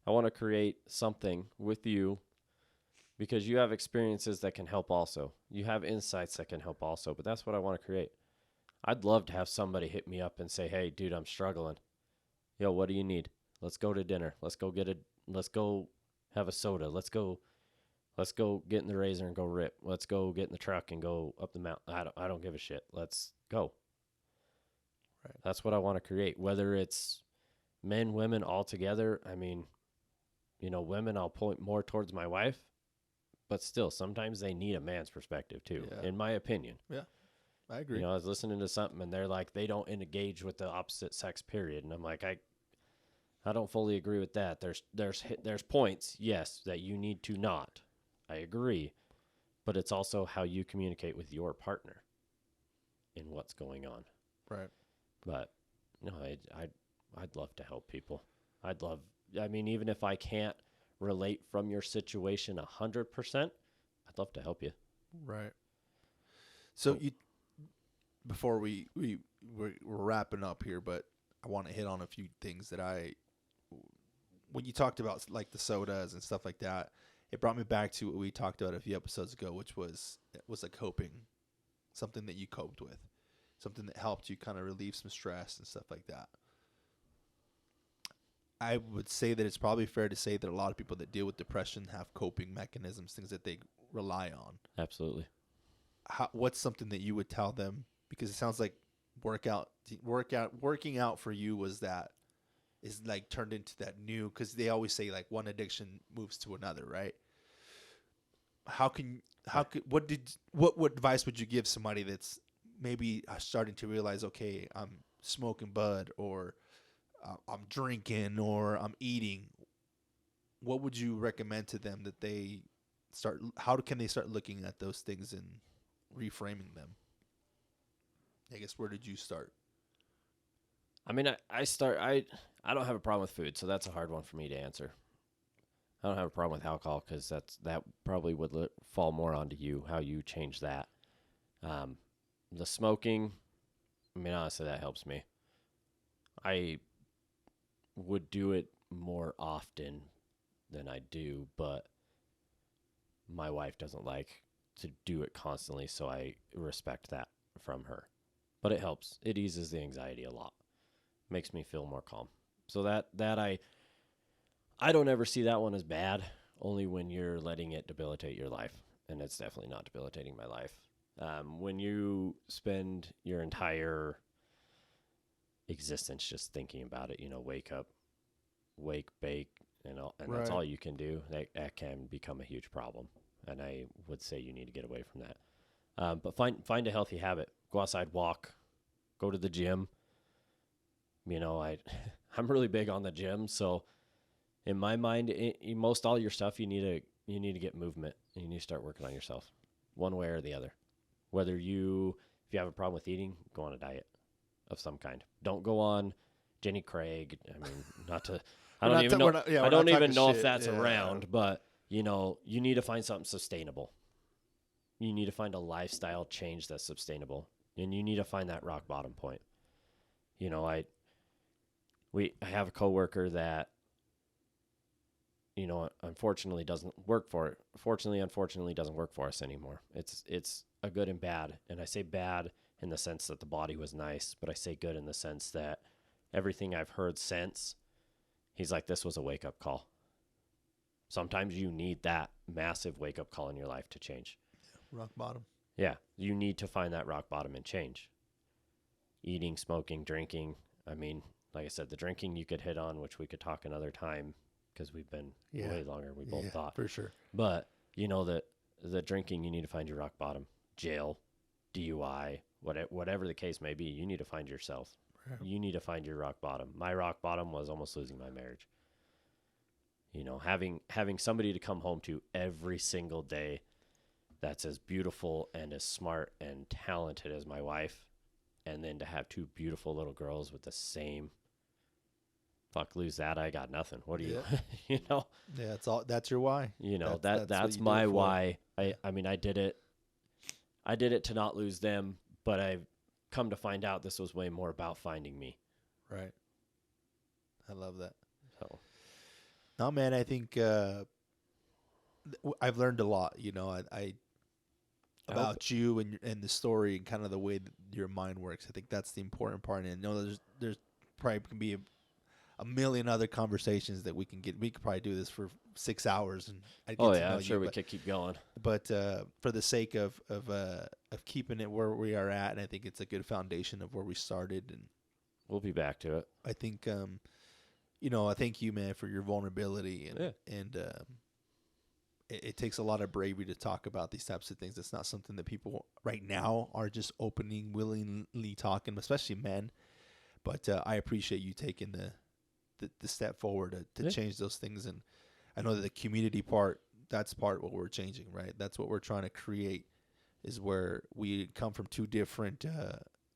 I want to create something with you because you have experiences that can help also. You have insights that can help also, but that's what I want to create. I'd love to have somebody hit me up and say, "Hey, dude, I'm struggling. Yo, what do you need? Let's go to dinner. Let's go have a soda. Let's go get in the Razor and go rip. Let's go get in the truck and go up the mountain. I don't give a shit. Let's go." Right. That's what I want to create, whether it's men, women, all together. I mean, women, I'll point more towards my wife, but still, sometimes they need a man's perspective too, in my opinion. Yeah, I agree. I was listening to something and they're like, they don't engage with the opposite sex, period. And I'm like, I don't fully agree with that. There's points, yes, that you need to not. I agree, but it's also how you communicate with your partner in what's going on. Right. But no, I'd love to help people. Even if I can't relate from your situation 100%, I'd love to help you. Right. So before we're wrapping up here, but I want to hit on a few things that when you talked about like the sodas and stuff like that, it brought me back to what we talked about a few episodes ago, which was a coping, something that you coped with, something that helped you kind of relieve some stress and stuff like that. I would say that it's probably fair to say that a lot of people that deal with depression have coping mechanisms, things that they rely on. Absolutely. What's something that you would tell them? Because it sounds like working out for you is like turned into that new, because they always say like one addiction moves to another, right? What advice would you give somebody that's maybe starting to realize, okay, I'm smoking bud, or I'm drinking, or I'm eating? What would you recommend to them that how can they start looking at those things and reframing them? I guess, where did you start? I mean, I don't have a problem with food, so that's a hard one for me to answer. I don't have a problem with alcohol because that probably would fall more onto you, how you change that. The smoking, I mean, honestly, that helps me. I would do it more often than I do, but my wife doesn't like to do it constantly, so I respect that from her. But it helps. It eases the anxiety a lot. Makes me feel more calm. So that I don't ever see that one as bad, only when you're letting it debilitate your life, and it's definitely not debilitating my life. When you spend your entire existence just thinking about it, wake up, bake, and that's all you can do, that can become a huge problem. And I would say you need to get away from that. But find a healthy habit. Go outside, walk, go to the gym. I'm really big on the gym, so in my mind, most all your stuff you need to get movement. You need to start working on yourself, one way or the other. Whether if you have a problem with eating, go on a diet of some kind. Don't go on Jenny Craig. I mean, not to. I don't even know. I don't even know if that's Yeah. around, but you need to find something sustainable. You need to find a lifestyle change that's sustainable, and you need to find that rock bottom point. I have a coworker that unfortunately doesn't work for it. Unfortunately doesn't work for us anymore. It's a good and bad, and I say bad in the sense that the body was nice, but I say good in the sense that everything I've heard since, he's like, this was a wake up call. Sometimes you need that massive wake up call in your life to change. Rock bottom. Yeah, you need to find that rock bottom and change. Eating, smoking, drinking. I mean, like I said, the drinking you could hit on, which we could talk another time because we've been way longer. We both thought. For sure. But, the drinking, you need to find your rock bottom. Jail, DUI, whatever the case may be, you need to find yourself. Right. You need to find your rock bottom. My rock bottom was almost losing my marriage. Having somebody to come home to every single day that's as beautiful and as smart and talented as my wife, and then to have two beautiful little girls with the same, lose that, I got nothing. What do you, Yeah, that's your why. That's my why. I mean, I did it to not lose them, but I've come to find out this was way more about finding me. Right. I love that. So. No, man, I think I've learned a lot, about you and the story and kind of the way that your mind works. I think that's the important part. And there's probably can be a million other conversations that we can get. We could probably do this for 6 hours. And I'm sure we could keep going. But for the sake of keeping it where we are at, and I think it's a good foundation of where we started, and we'll be back to it. I think I thank you, man, for your vulnerability and it takes a lot of bravery to talk about these types of things. It's not something that people right now are just willingly talking, especially men. But I appreciate you taking the step forward to change those things. And I know that the community part, that's part what we're changing, right? That's what we're trying to create, is where we come from two different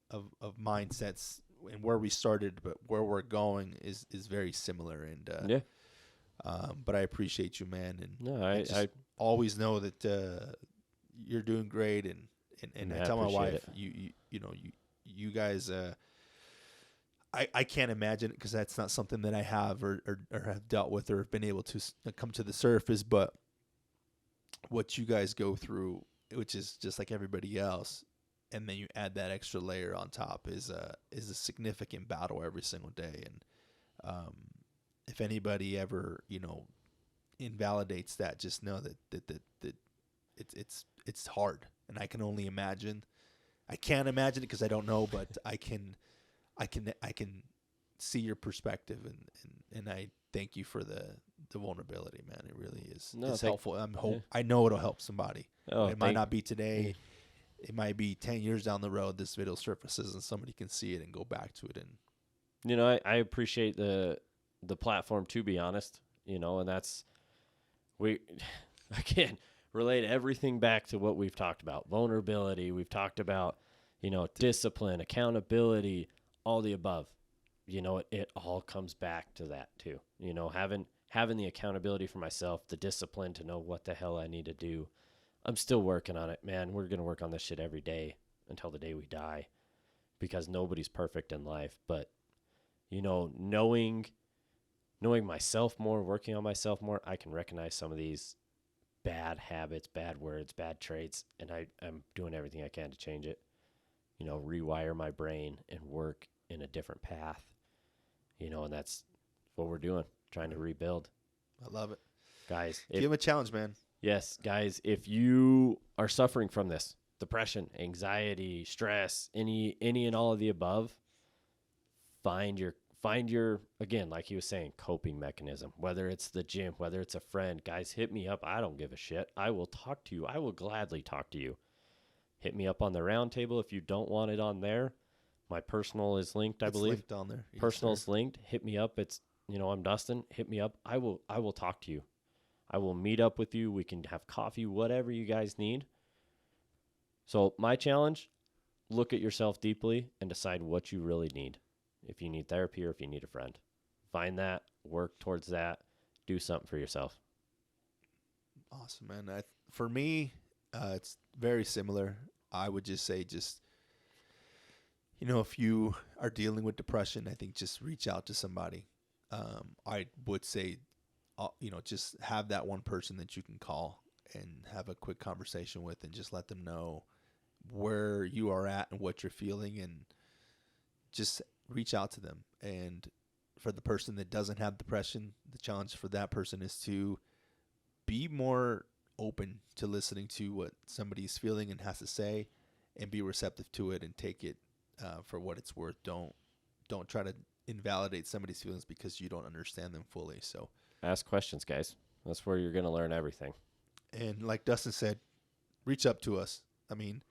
of mindsets, and where we started, but where we're going is very similar. And but I appreciate you, man. And I always know that you're doing great. And I tell my wife, you guys. I can't imagine it, because that's not something that I have or have dealt with or have been able to come to the surface. But what you guys go through, which is just like everybody else, and then you add that extra layer on top, is a significant battle every single day. And if anybody ever invalidates that, just know that it's hard, and I can only imagine. I can't imagine it because I don't know, but I can see your perspective, and I thank you for the vulnerability, man. It really is. It's helpful. I know it'll help somebody. It might not be today. It might be 10 years down the road. This video surfaces and somebody can see it and go back to it. And I appreciate the platform, to be honest. And that's I can relate everything back to what we've talked about. Vulnerability. We've talked about discipline, accountability, all the above. It all comes back to that too. Having the accountability for myself, the discipline to know what the hell I need to do. I'm still working on it, man. We're going to work on this shit every day until the day we die, because nobody's perfect in life. But, knowing myself more, working on myself more, I can recognize some of these bad habits, bad words, bad traits, and I'm doing everything I can to change it. Rewire my brain and work in a different path, and that's what we're doing, trying to rebuild. I love it. Guys, give him a challenge, man. Yes, guys, if you are suffering from this, depression, anxiety, stress, any and all of the above, find your, again, like he was saying, coping mechanism, whether it's the gym, whether it's a friend. Guys, hit me up. I don't give a shit. I will talk to you. I will gladly talk to you. Hit me up on the round table if you don't want it on there. My personal is linked, I believe. Linked on there. Yes, Personal's linked. Hit me up. It's, I'm Dustin. Hit me up. I will talk to you. I will meet up with you. We can have coffee, whatever you guys need. So my challenge, look at yourself deeply and decide what you really need. if you need therapy or if you need a friend. Find that, work towards that, do something for yourself. Awesome, man. For me, it's very similar. I would just say if you are dealing with depression, I think just reach out to somebody. I would say, just have that one person that you can call and have a quick conversation with and just let them know where you are at and what you're feeling, and just reach out to them. And for the person that doesn't have depression, the challenge for that person is to be more open to listening to what somebody's feeling and has to say, and be receptive to it and take it for what it's worth. Don't try to invalidate somebody's feelings because you don't understand them fully. So ask questions, guys. That's where you're going to learn everything. And like Dustin said, reach up to us. I mean,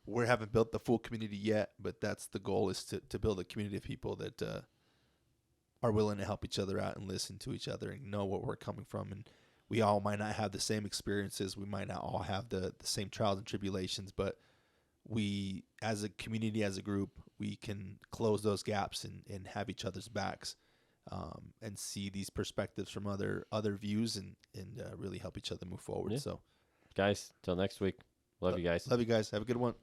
we haven't built the full community yet, but that's the goal, is to build a community of people that are willing to help each other out and listen to each other and know what we're coming from. And we all might not have the same experiences. We might not all have the same trials and tribulations, but we, as a community, as a group, we can close those gaps and have each other's backs, and see these perspectives from other views and really help each other move forward. Yeah. So, guys, till next week. Love you guys. Love you guys. Have a good one.